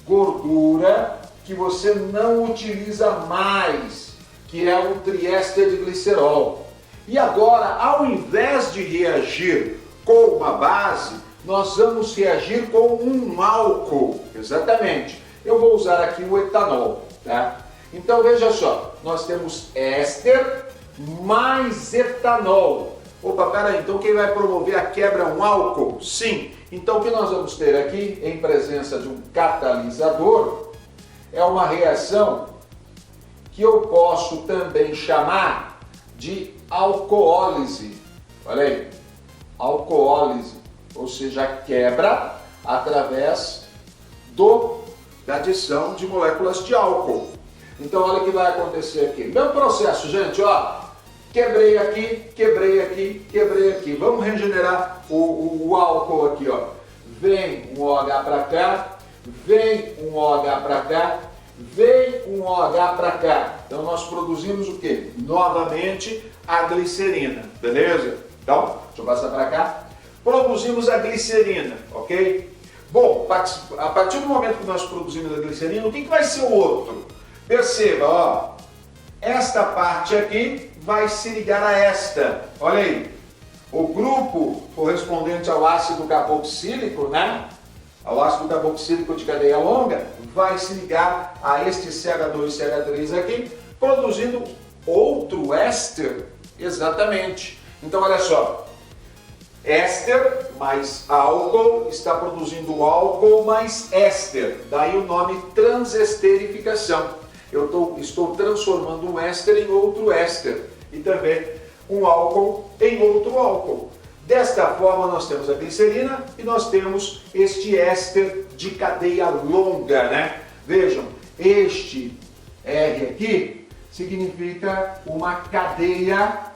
gordura, que você não utiliza mais, que é o triéster de glicerol. E agora, ao invés de reagir com uma base, nós vamos reagir com um álcool. Exatamente. Eu vou usar aqui o etanol, tá? Então veja só, nós temos éster mais etanol. Opa, peraí, então quem vai promover a quebra é um álcool? Sim. Então o que nós vamos ter aqui, em presença de um catalisador, é uma reação que eu posso também chamar de alcoólise. Olha aí, alcoólise, ou seja, quebra através da adição de moléculas de álcool. Então olha o que vai acontecer aqui. Mesmo processo, gente, ó. Quebrei aqui, quebrei aqui, quebrei aqui. Vamos regenerar o álcool aqui, ó. Vem um OH para cá, vem um OH para cá, vem um OH para cá. Então nós produzimos o quê? Novamente a glicerina, beleza? Então, deixa eu passar para cá. Produzimos a glicerina, ok? Bom, a partir do momento que nós produzimos a glicerina, o que vai ser o outro? Perceba, ó, esta parte aqui vai se ligar a esta, olha aí, o grupo correspondente ao ácido carboxílico, né? Ao ácido carboxílico de cadeia longa, vai se ligar a este CH2 e CH3 aqui, produzindo outro éster, exatamente. Então olha só, éster mais álcool está produzindo álcool mais éster, daí o nome transesterificação. Eu estou transformando um éster em outro éster e também um álcool em outro álcool. Desta forma nós temos a glicerina e nós temos este éster de cadeia longa, né? Vejam, este R aqui significa uma cadeia,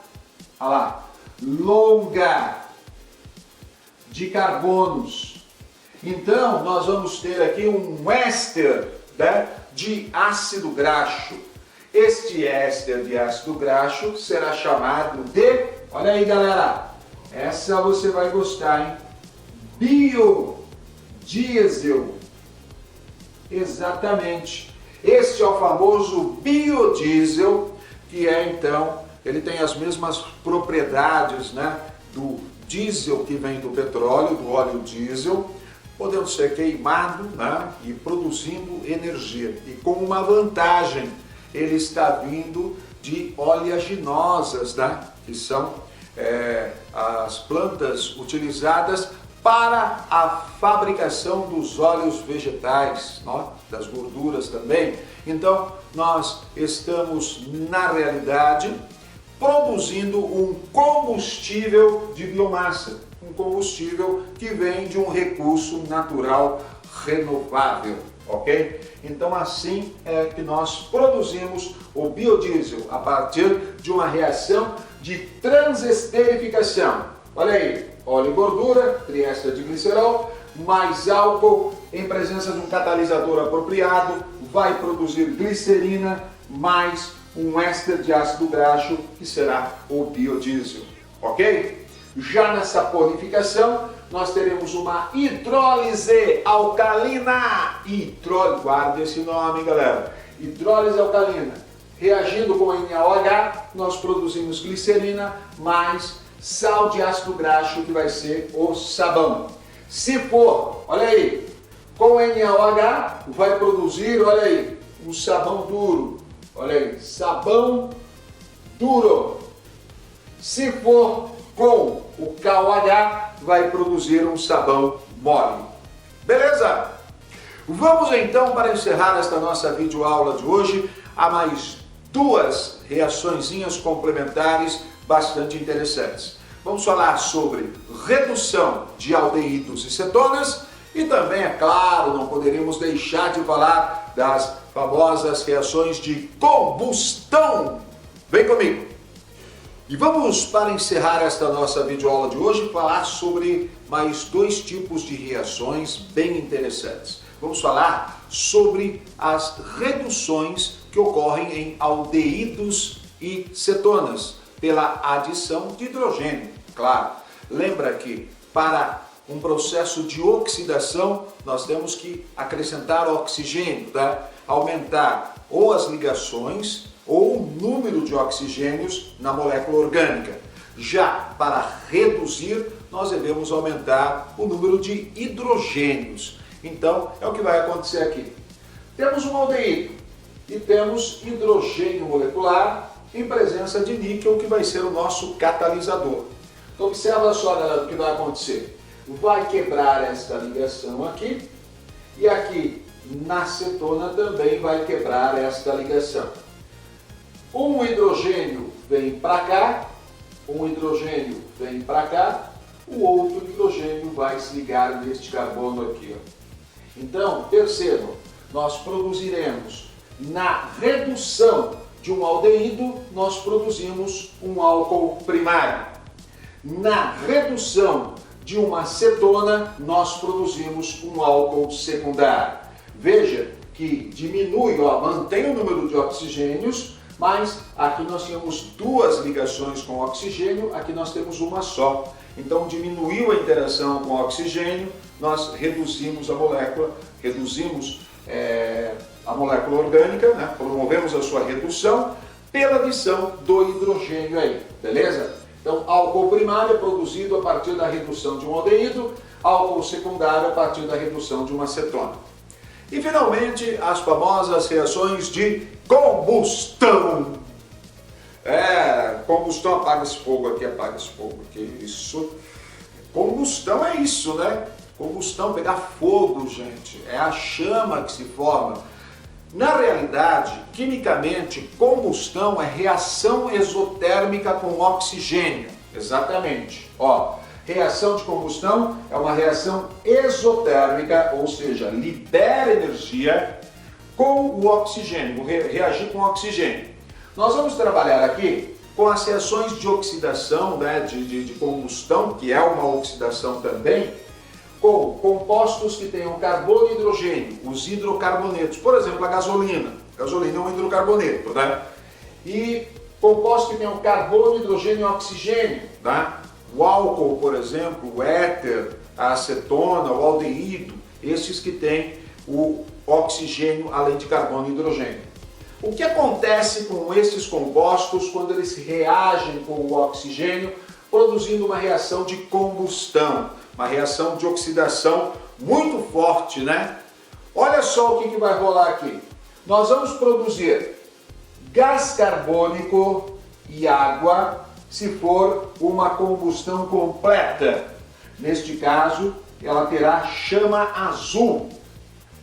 olha lá, longa de carbonos. Então nós vamos ter aqui um éster, né, de ácido graxo. Este éster de ácido graxo será chamado de, olha aí galera, essa você vai gostar, hein? Biodiesel. Exatamente. Este é o famoso biodiesel, que é então, ele tem as mesmas propriedades, né, do diesel que vem do petróleo, do óleo diesel, podendo ser queimado, né, e produzindo energia. E com uma vantagem, ele está vindo de oleaginosas, né, que são as plantas utilizadas para a fabricação dos óleos vegetais, né, das gorduras também. Então, nós estamos, na realidade, produzindo um combustível de biomassa, um combustível que vem de um recurso natural renovável, ok? Então assim é que nós produzimos o biodiesel a partir de uma reação de transesterificação. Olha aí, óleo e gordura, triéster de glicerol, mais álcool em presença de um catalisador apropriado, vai produzir glicerina mais um éster de ácido graxo, que será o biodiesel, ok? Já nessa purificação, nós teremos uma hidrólise alcalina. Guarde esse nome, galera. Hidrólise alcalina. Reagindo com NaOH, nós produzimos glicerina mais sal de ácido graxo, que vai ser o sabão. Se for, olha aí, com NaOH, vai produzir, olha aí, um sabão duro. Olha aí, sabão duro. Se for com o KOH, vai produzir um sabão mole. Beleza? Vamos então, para encerrar esta nossa videoaula de hoje, a mais duas reaçõezinhas complementares bastante interessantes. Vamos falar sobre redução de aldeídos e cetonas e também, é claro, não poderíamos deixar de falar das famosas reações de combustão. Vem comigo! E vamos, para encerrar esta nossa videoaula de hoje, falar sobre mais dois tipos de reações bem interessantes. Vamos falar sobre as reduções que ocorrem em aldeídos e cetonas pela adição de hidrogênio. Claro, lembra que para um processo de oxidação nós temos que acrescentar oxigênio, tá? Aumentar ou as ligações ou o número de oxigênios na molécula orgânica. Já para reduzir, nós devemos aumentar o número de hidrogênios. Então, é o que vai acontecer aqui. Temos um aldeído e temos hidrogênio molecular em presença de níquel, que vai ser o nosso catalisador. Então, observa só, galera, o que vai acontecer. Vai quebrar esta ligação aqui e aqui na cetona também vai quebrar esta ligação. Um hidrogênio vem para cá, um hidrogênio vem para cá, o outro hidrogênio vai se ligar neste carbono aqui. Ó. Então, percebam, nós produziremos, na redução de um aldeído, nós produzimos um álcool primário. Na redução de uma cetona, nós produzimos um álcool secundário. Veja que diminui, ó, mantém o número de oxigênios, mas aqui nós tínhamos duas ligações com oxigênio, aqui nós temos uma só. Então diminuiu a interação com o oxigênio, nós reduzimos a molécula, a molécula orgânica, né? Promovemos a sua redução pela adição do hidrogênio aí, beleza? Então álcool primário é produzido a partir da redução de um aldeído, álcool secundário a partir da redução de uma cetona. E finalmente as famosas reações de combustão. Combustão, apaga esse fogo aqui, isso. Combustão é isso, né? Combustão, pegar fogo, gente, é a chama que se forma. Na realidade, quimicamente, combustão é reação exotérmica com oxigênio. Exatamente. Ó, reação de combustão é uma reação exotérmica, ou seja, libera energia com o oxigênio, reagir com o oxigênio. Nós vamos trabalhar aqui com as reações de oxidação, né, de combustão, que é uma oxidação também, com compostos que tenham carbono e hidrogênio, os hidrocarbonetos, por exemplo, a gasolina. A gasolina é um hidrocarboneto, né? E compostos que tenham carbono, hidrogênio e oxigênio, tá? O álcool, por exemplo, o éter, a acetona, o aldeído, esses que têm o oxigênio além de carbono e hidrogênio. O que acontece com esses compostos quando eles reagem com o oxigênio, produzindo uma reação de combustão, uma reação de oxidação muito forte, né? Olha só o que vai rolar aqui. Nós vamos produzir gás carbônico e água se for uma combustão completa. Neste caso, ela terá chama azul.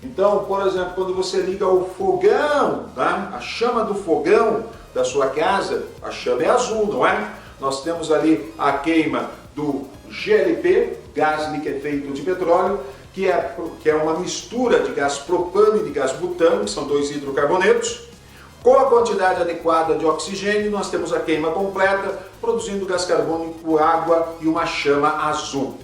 Então, por exemplo, quando você liga o fogão, tá? A chama do fogão da sua casa, a chama é azul, não é? Nós temos ali a queima do GLP, gás liquefeito de petróleo, que é uma mistura de gás propano e de gás butano, que são dois hidrocarbonetos. Com a quantidade adequada de oxigênio, nós temos a queima completa, produzindo gás carbônico, água e uma chama azul.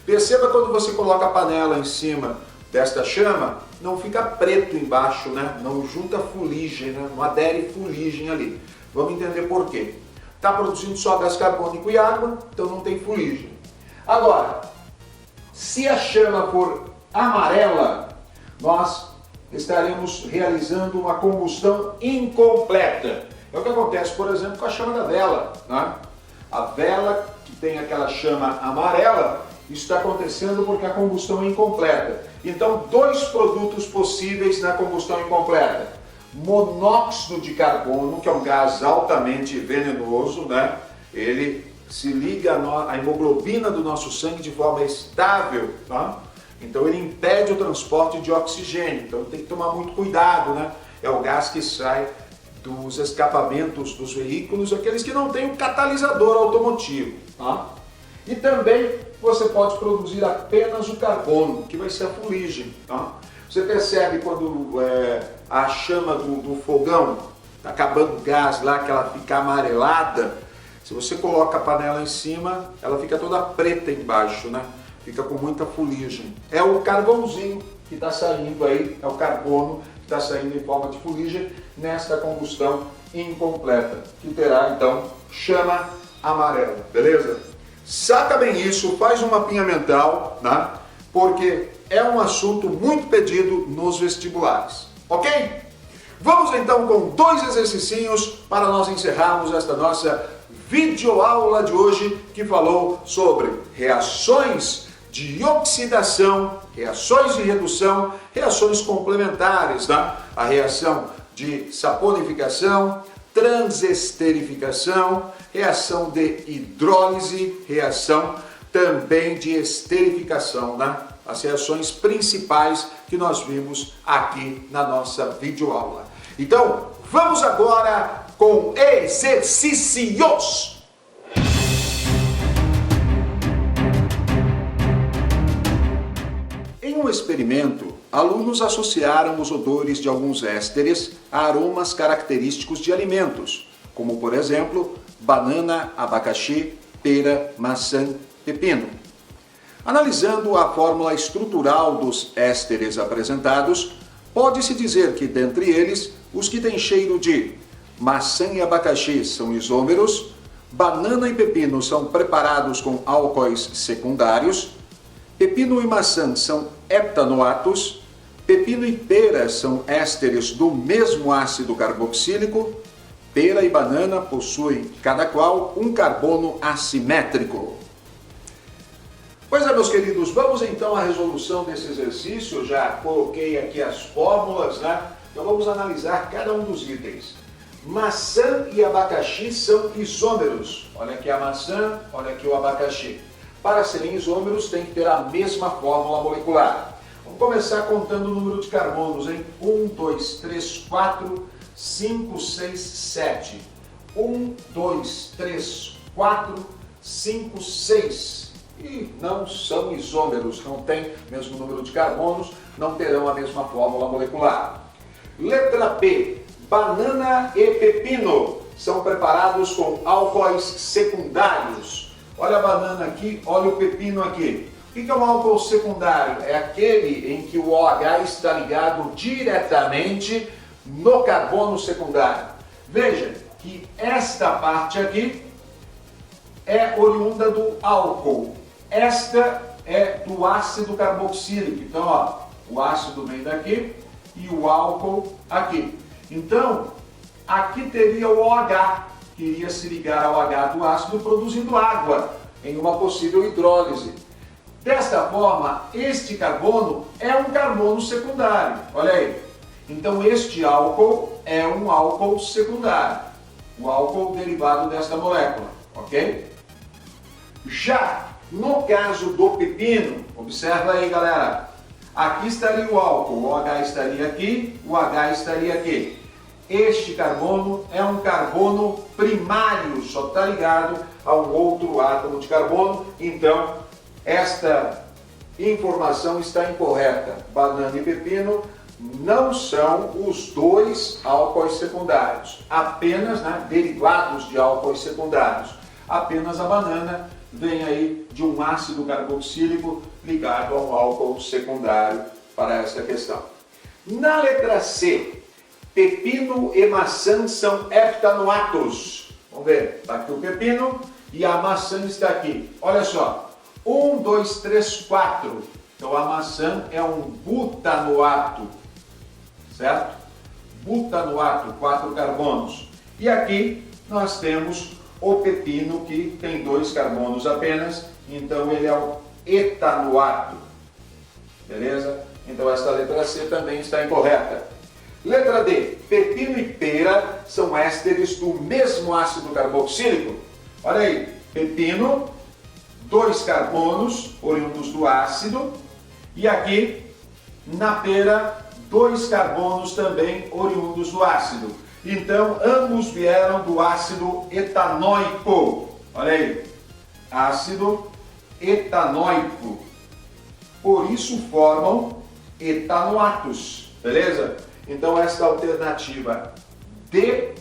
Perceba quando você coloca a panela em cima desta chama, não fica preto embaixo, né? Não junta fuligem, né? Não adere fuligem ali. Vamos entender por quê. Está produzindo só gás carbônico e água, então não tem fuligem. Agora, se a chama for amarela, nós estaremos realizando uma combustão incompleta. É o que acontece, por exemplo, com a chama da vela, né? A vela que tem aquela chama amarela, isso está acontecendo porque a combustão é incompleta. Então, dois produtos possíveis na combustão incompleta. Monóxido de carbono, que é um gás altamente venenoso, né? Ele se liga à hemoglobina do nosso sangue de forma estável, tá? Então ele impede o transporte de oxigênio, então tem que tomar muito cuidado, né? É o gás que sai dos escapamentos dos veículos, aqueles que não têm o catalisador automotivo, tá? E também você pode produzir apenas o carbono, que vai ser a fuligem, tá? Você percebe quando a chama do fogão está acabando o gás lá, que ela fica amarelada, Se você coloca a panela em cima, ela fica toda preta embaixo, né? Fica com muita fuligem. É o carvãozinho que está saindo aí, é o carbono que está saindo em forma de fuligem nesta combustão incompleta, que terá então chama amarela, beleza? Saca bem isso, faz um mapinha mental, né? Porque é um assunto muito pedido nos vestibulares, ok? Vamos então com 2 exercicinhos para nós encerrarmos esta nossa videoaula de hoje, que falou sobre reações de oxidação, reações de redução, reações complementares, né? A reação de saponificação, transesterificação, reação de hidrólise, reação também de esterificação, né? As reações principais que nós vimos aqui na nossa videoaula. Então, vamos agora com exercícios! Em um experimento, alunos associaram os odores de alguns ésteres a aromas característicos de alimentos, como por exemplo, banana, abacaxi, pera, maçã, pepino. Analisando a fórmula estrutural dos ésteres apresentados, pode-se dizer que, dentre eles, os que têm cheiro de maçã e abacaxi são isômeros, banana e pepino são preparados com álcoois secundários, pepino e maçã são heptanoatos, pepino e pera são ésteres do mesmo ácido carboxílico, pera e banana possuem, cada qual, um carbono assimétrico. Pois é, meus queridos, vamos então à resolução desse exercício. Eu já coloquei aqui as fórmulas, né? Então vamos analisar cada um dos itens. Maçã e abacaxi são isômeros. Olha aqui a maçã, olha aqui o abacaxi. Para serem isômeros, tem que ter a mesma fórmula molecular. Vamos começar contando o número de carbonos, hein? 1, 2, 3, 4, 5, 6, 7. 1, 2, 3, 4, 5, 6. E não são isômeros, não tem o mesmo número de carbonos, não terão a mesma fórmula molecular. Letra B. Banana e pepino são preparados com álcoois secundários. Olha a banana aqui, olha o pepino aqui. O que é um álcool secundário? É aquele em que o OH está ligado diretamente no carbono secundário. Veja que esta parte aqui é oriunda do álcool. Esta é do ácido carboxílico. Então, ó, o ácido vem daqui e o álcool aqui. Então, aqui teria o OH, que iria se ligar ao H do ácido produzindo água em uma possível hidrólise. Desta forma, este carbono é um carbono secundário. Olha aí. Então, este álcool é um álcool secundário. O álcool derivado desta molécula, ok? Já no caso do pepino, observa aí, galera. Aqui estaria o álcool, o OH estaria aqui, o H estaria aqui. Este carbono é um carbono primário, só está ligado a um outro átomo de carbono. Então, esta informação está incorreta. Banana e pepino não são os dois álcoois secundários, apenas, né, derivados de álcoois secundários. Apenas a banana vem aí de um ácido carboxílico ligado ao álcool secundário para esta questão. Na letra C, pepino e maçã são heptanoatos. Vamos ver, está aqui o pepino e a maçã está aqui. Olha só, 1, 2, 3, 4. Então a maçã é um butanoato, certo? Butanoato, 4 carbonos. E aqui nós temos o pepino, que tem 2 carbonos apenas, então ele é um etanoato. Beleza? Então esta letra C também está incorreta. Letra D. Pepino e pera são ésteres do mesmo ácido carboxílico. Olha aí, pepino, 2 carbonos oriundos do ácido, e aqui na pera 2 carbonos também oriundos do ácido. Então, ambos vieram do ácido etanóico. Olha aí, ácido etanóico. Por isso formam etanoatos, beleza? Então, esta alternativa D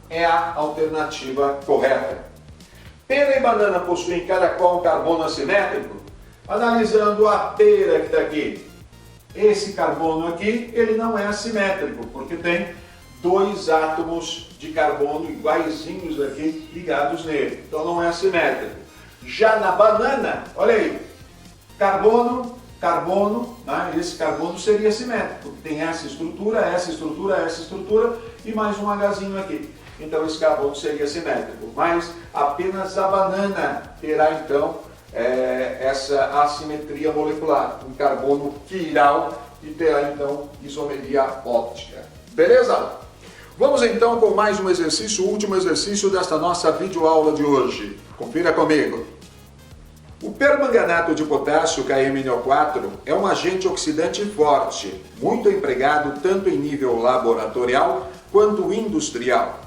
é a alternativa correta. Pera e banana possuem cada qual um carbono assimétrico? Analisando a pera que está aqui, esse carbono aqui, ele não é assimétrico, porque tem dois átomos de carbono iguaizinhos aqui ligados nele, então não é assimétrico. Já na banana, olha aí, carbono, carbono, né? Esse carbono seria assimétrico, porque tem essa estrutura, essa estrutura, essa estrutura e mais um Hzinho aqui. Então esse carbono seria assimétrico, mas apenas a banana terá então essa assimetria molecular, um carbono quiral e terá então isomeria óptica. Beleza? Vamos então com mais um exercício, o último exercício desta nossa videoaula de hoje. Confira comigo. O permanganato de potássio, KMnO4, é um agente oxidante forte, muito empregado tanto em nível laboratorial quanto industrial.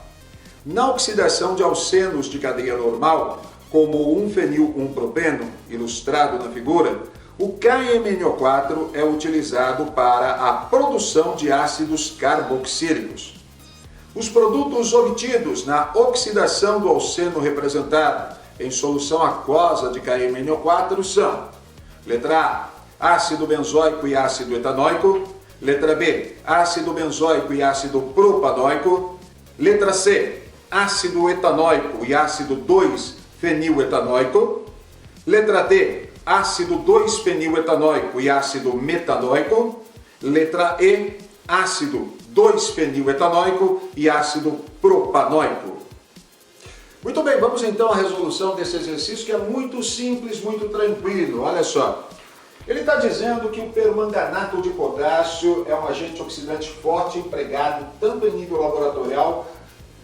Na oxidação de alcenos de cadeia normal, como o 1-fenil-1-propeno, ilustrado na figura, o KMnO4 é utilizado para a produção de ácidos carboxílicos. Os produtos obtidos na oxidação do alceno representado em solução aquosa de KMnO4 são: letra A, ácido benzoico e ácido etanóico; letra B, ácido benzoico e ácido propanoico; letra C, ácido etanóico e ácido 2-feniletanoico; letra D, ácido 2-feniletanoico e ácido metanoico; letra E, ácido 2-feniletanoico e ácido propanoico. Muito bem, vamos então à resolução desse exercício, que é muito simples, muito tranquilo. Olha só, ele está dizendo que o permanganato de potássio é um agente oxidante forte empregado tanto em nível laboratorial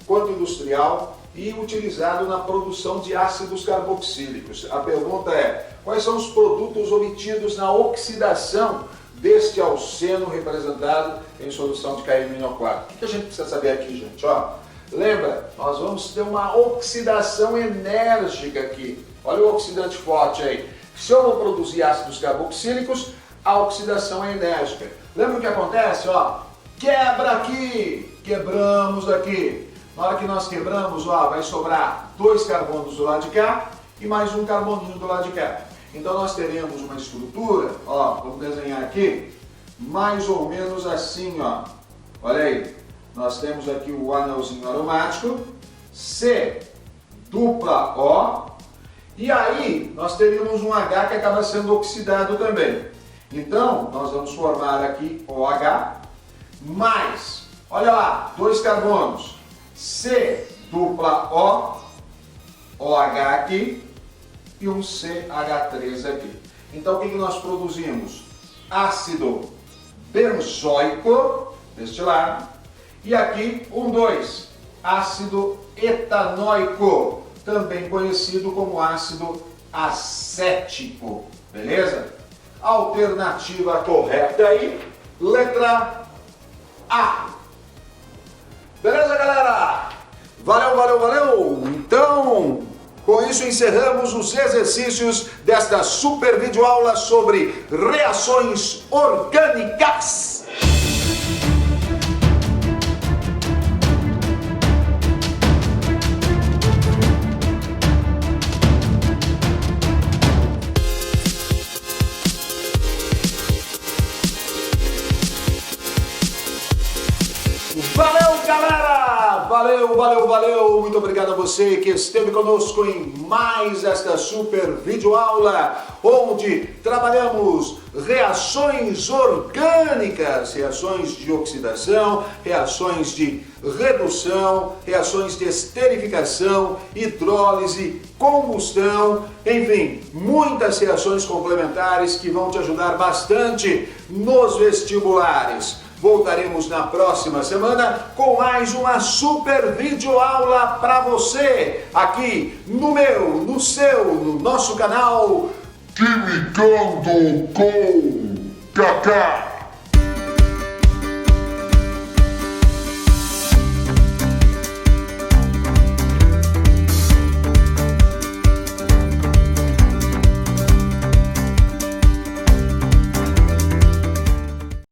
quanto industrial e utilizado na produção de ácidos carboxílicos. A pergunta é: quais são os produtos obtidos na oxidação deste alceno representado em solução de KMnO4? O que a gente precisa saber aqui, gente? Ó, lembra, nós vamos ter uma oxidação enérgica aqui. Olha o oxidante forte aí. Se eu vou produzir ácidos carboxílicos, a oxidação é enérgica. Lembra o que acontece? Ó, quebra aqui, quebramos aqui. Na hora que nós quebramos, ó, vai sobrar 2 carbonos do lado de cá e mais um carboninho do lado de cá. Então nós teremos uma estrutura, ó, vamos desenhar aqui, mais ou menos assim, ó. Olha aí. Nós temos aqui o anelzinho aromático, C dupla O, e aí nós teríamos um H que acaba sendo oxidado também. Então, nós vamos formar aqui OH, mais, olha lá, 2 carbonos, C dupla O, OH aqui, e um CH3 aqui. Então, o que nós produzimos? Ácido benzoico, deste lado, e aqui, 2, ácido etanóico, também conhecido como ácido acético, beleza? Alternativa correta aí, letra A. Beleza, galera? Valeu, valeu, valeu! Então, com isso encerramos os exercícios desta super videoaula sobre reações orgânicas. Valeu, galera! Valeu, valeu, valeu! Muito obrigado a você que esteve conosco em mais esta super videoaula, onde trabalhamos reações orgânicas, reações de oxidação, reações de redução, reações de esterificação, hidrólise, combustão, enfim, muitas reações complementares que vão te ajudar bastante nos vestibulares. Voltaremos na próxima semana com mais uma super videoaula para você, aqui no meu, no seu, no nosso canal Quimicando com Kaká.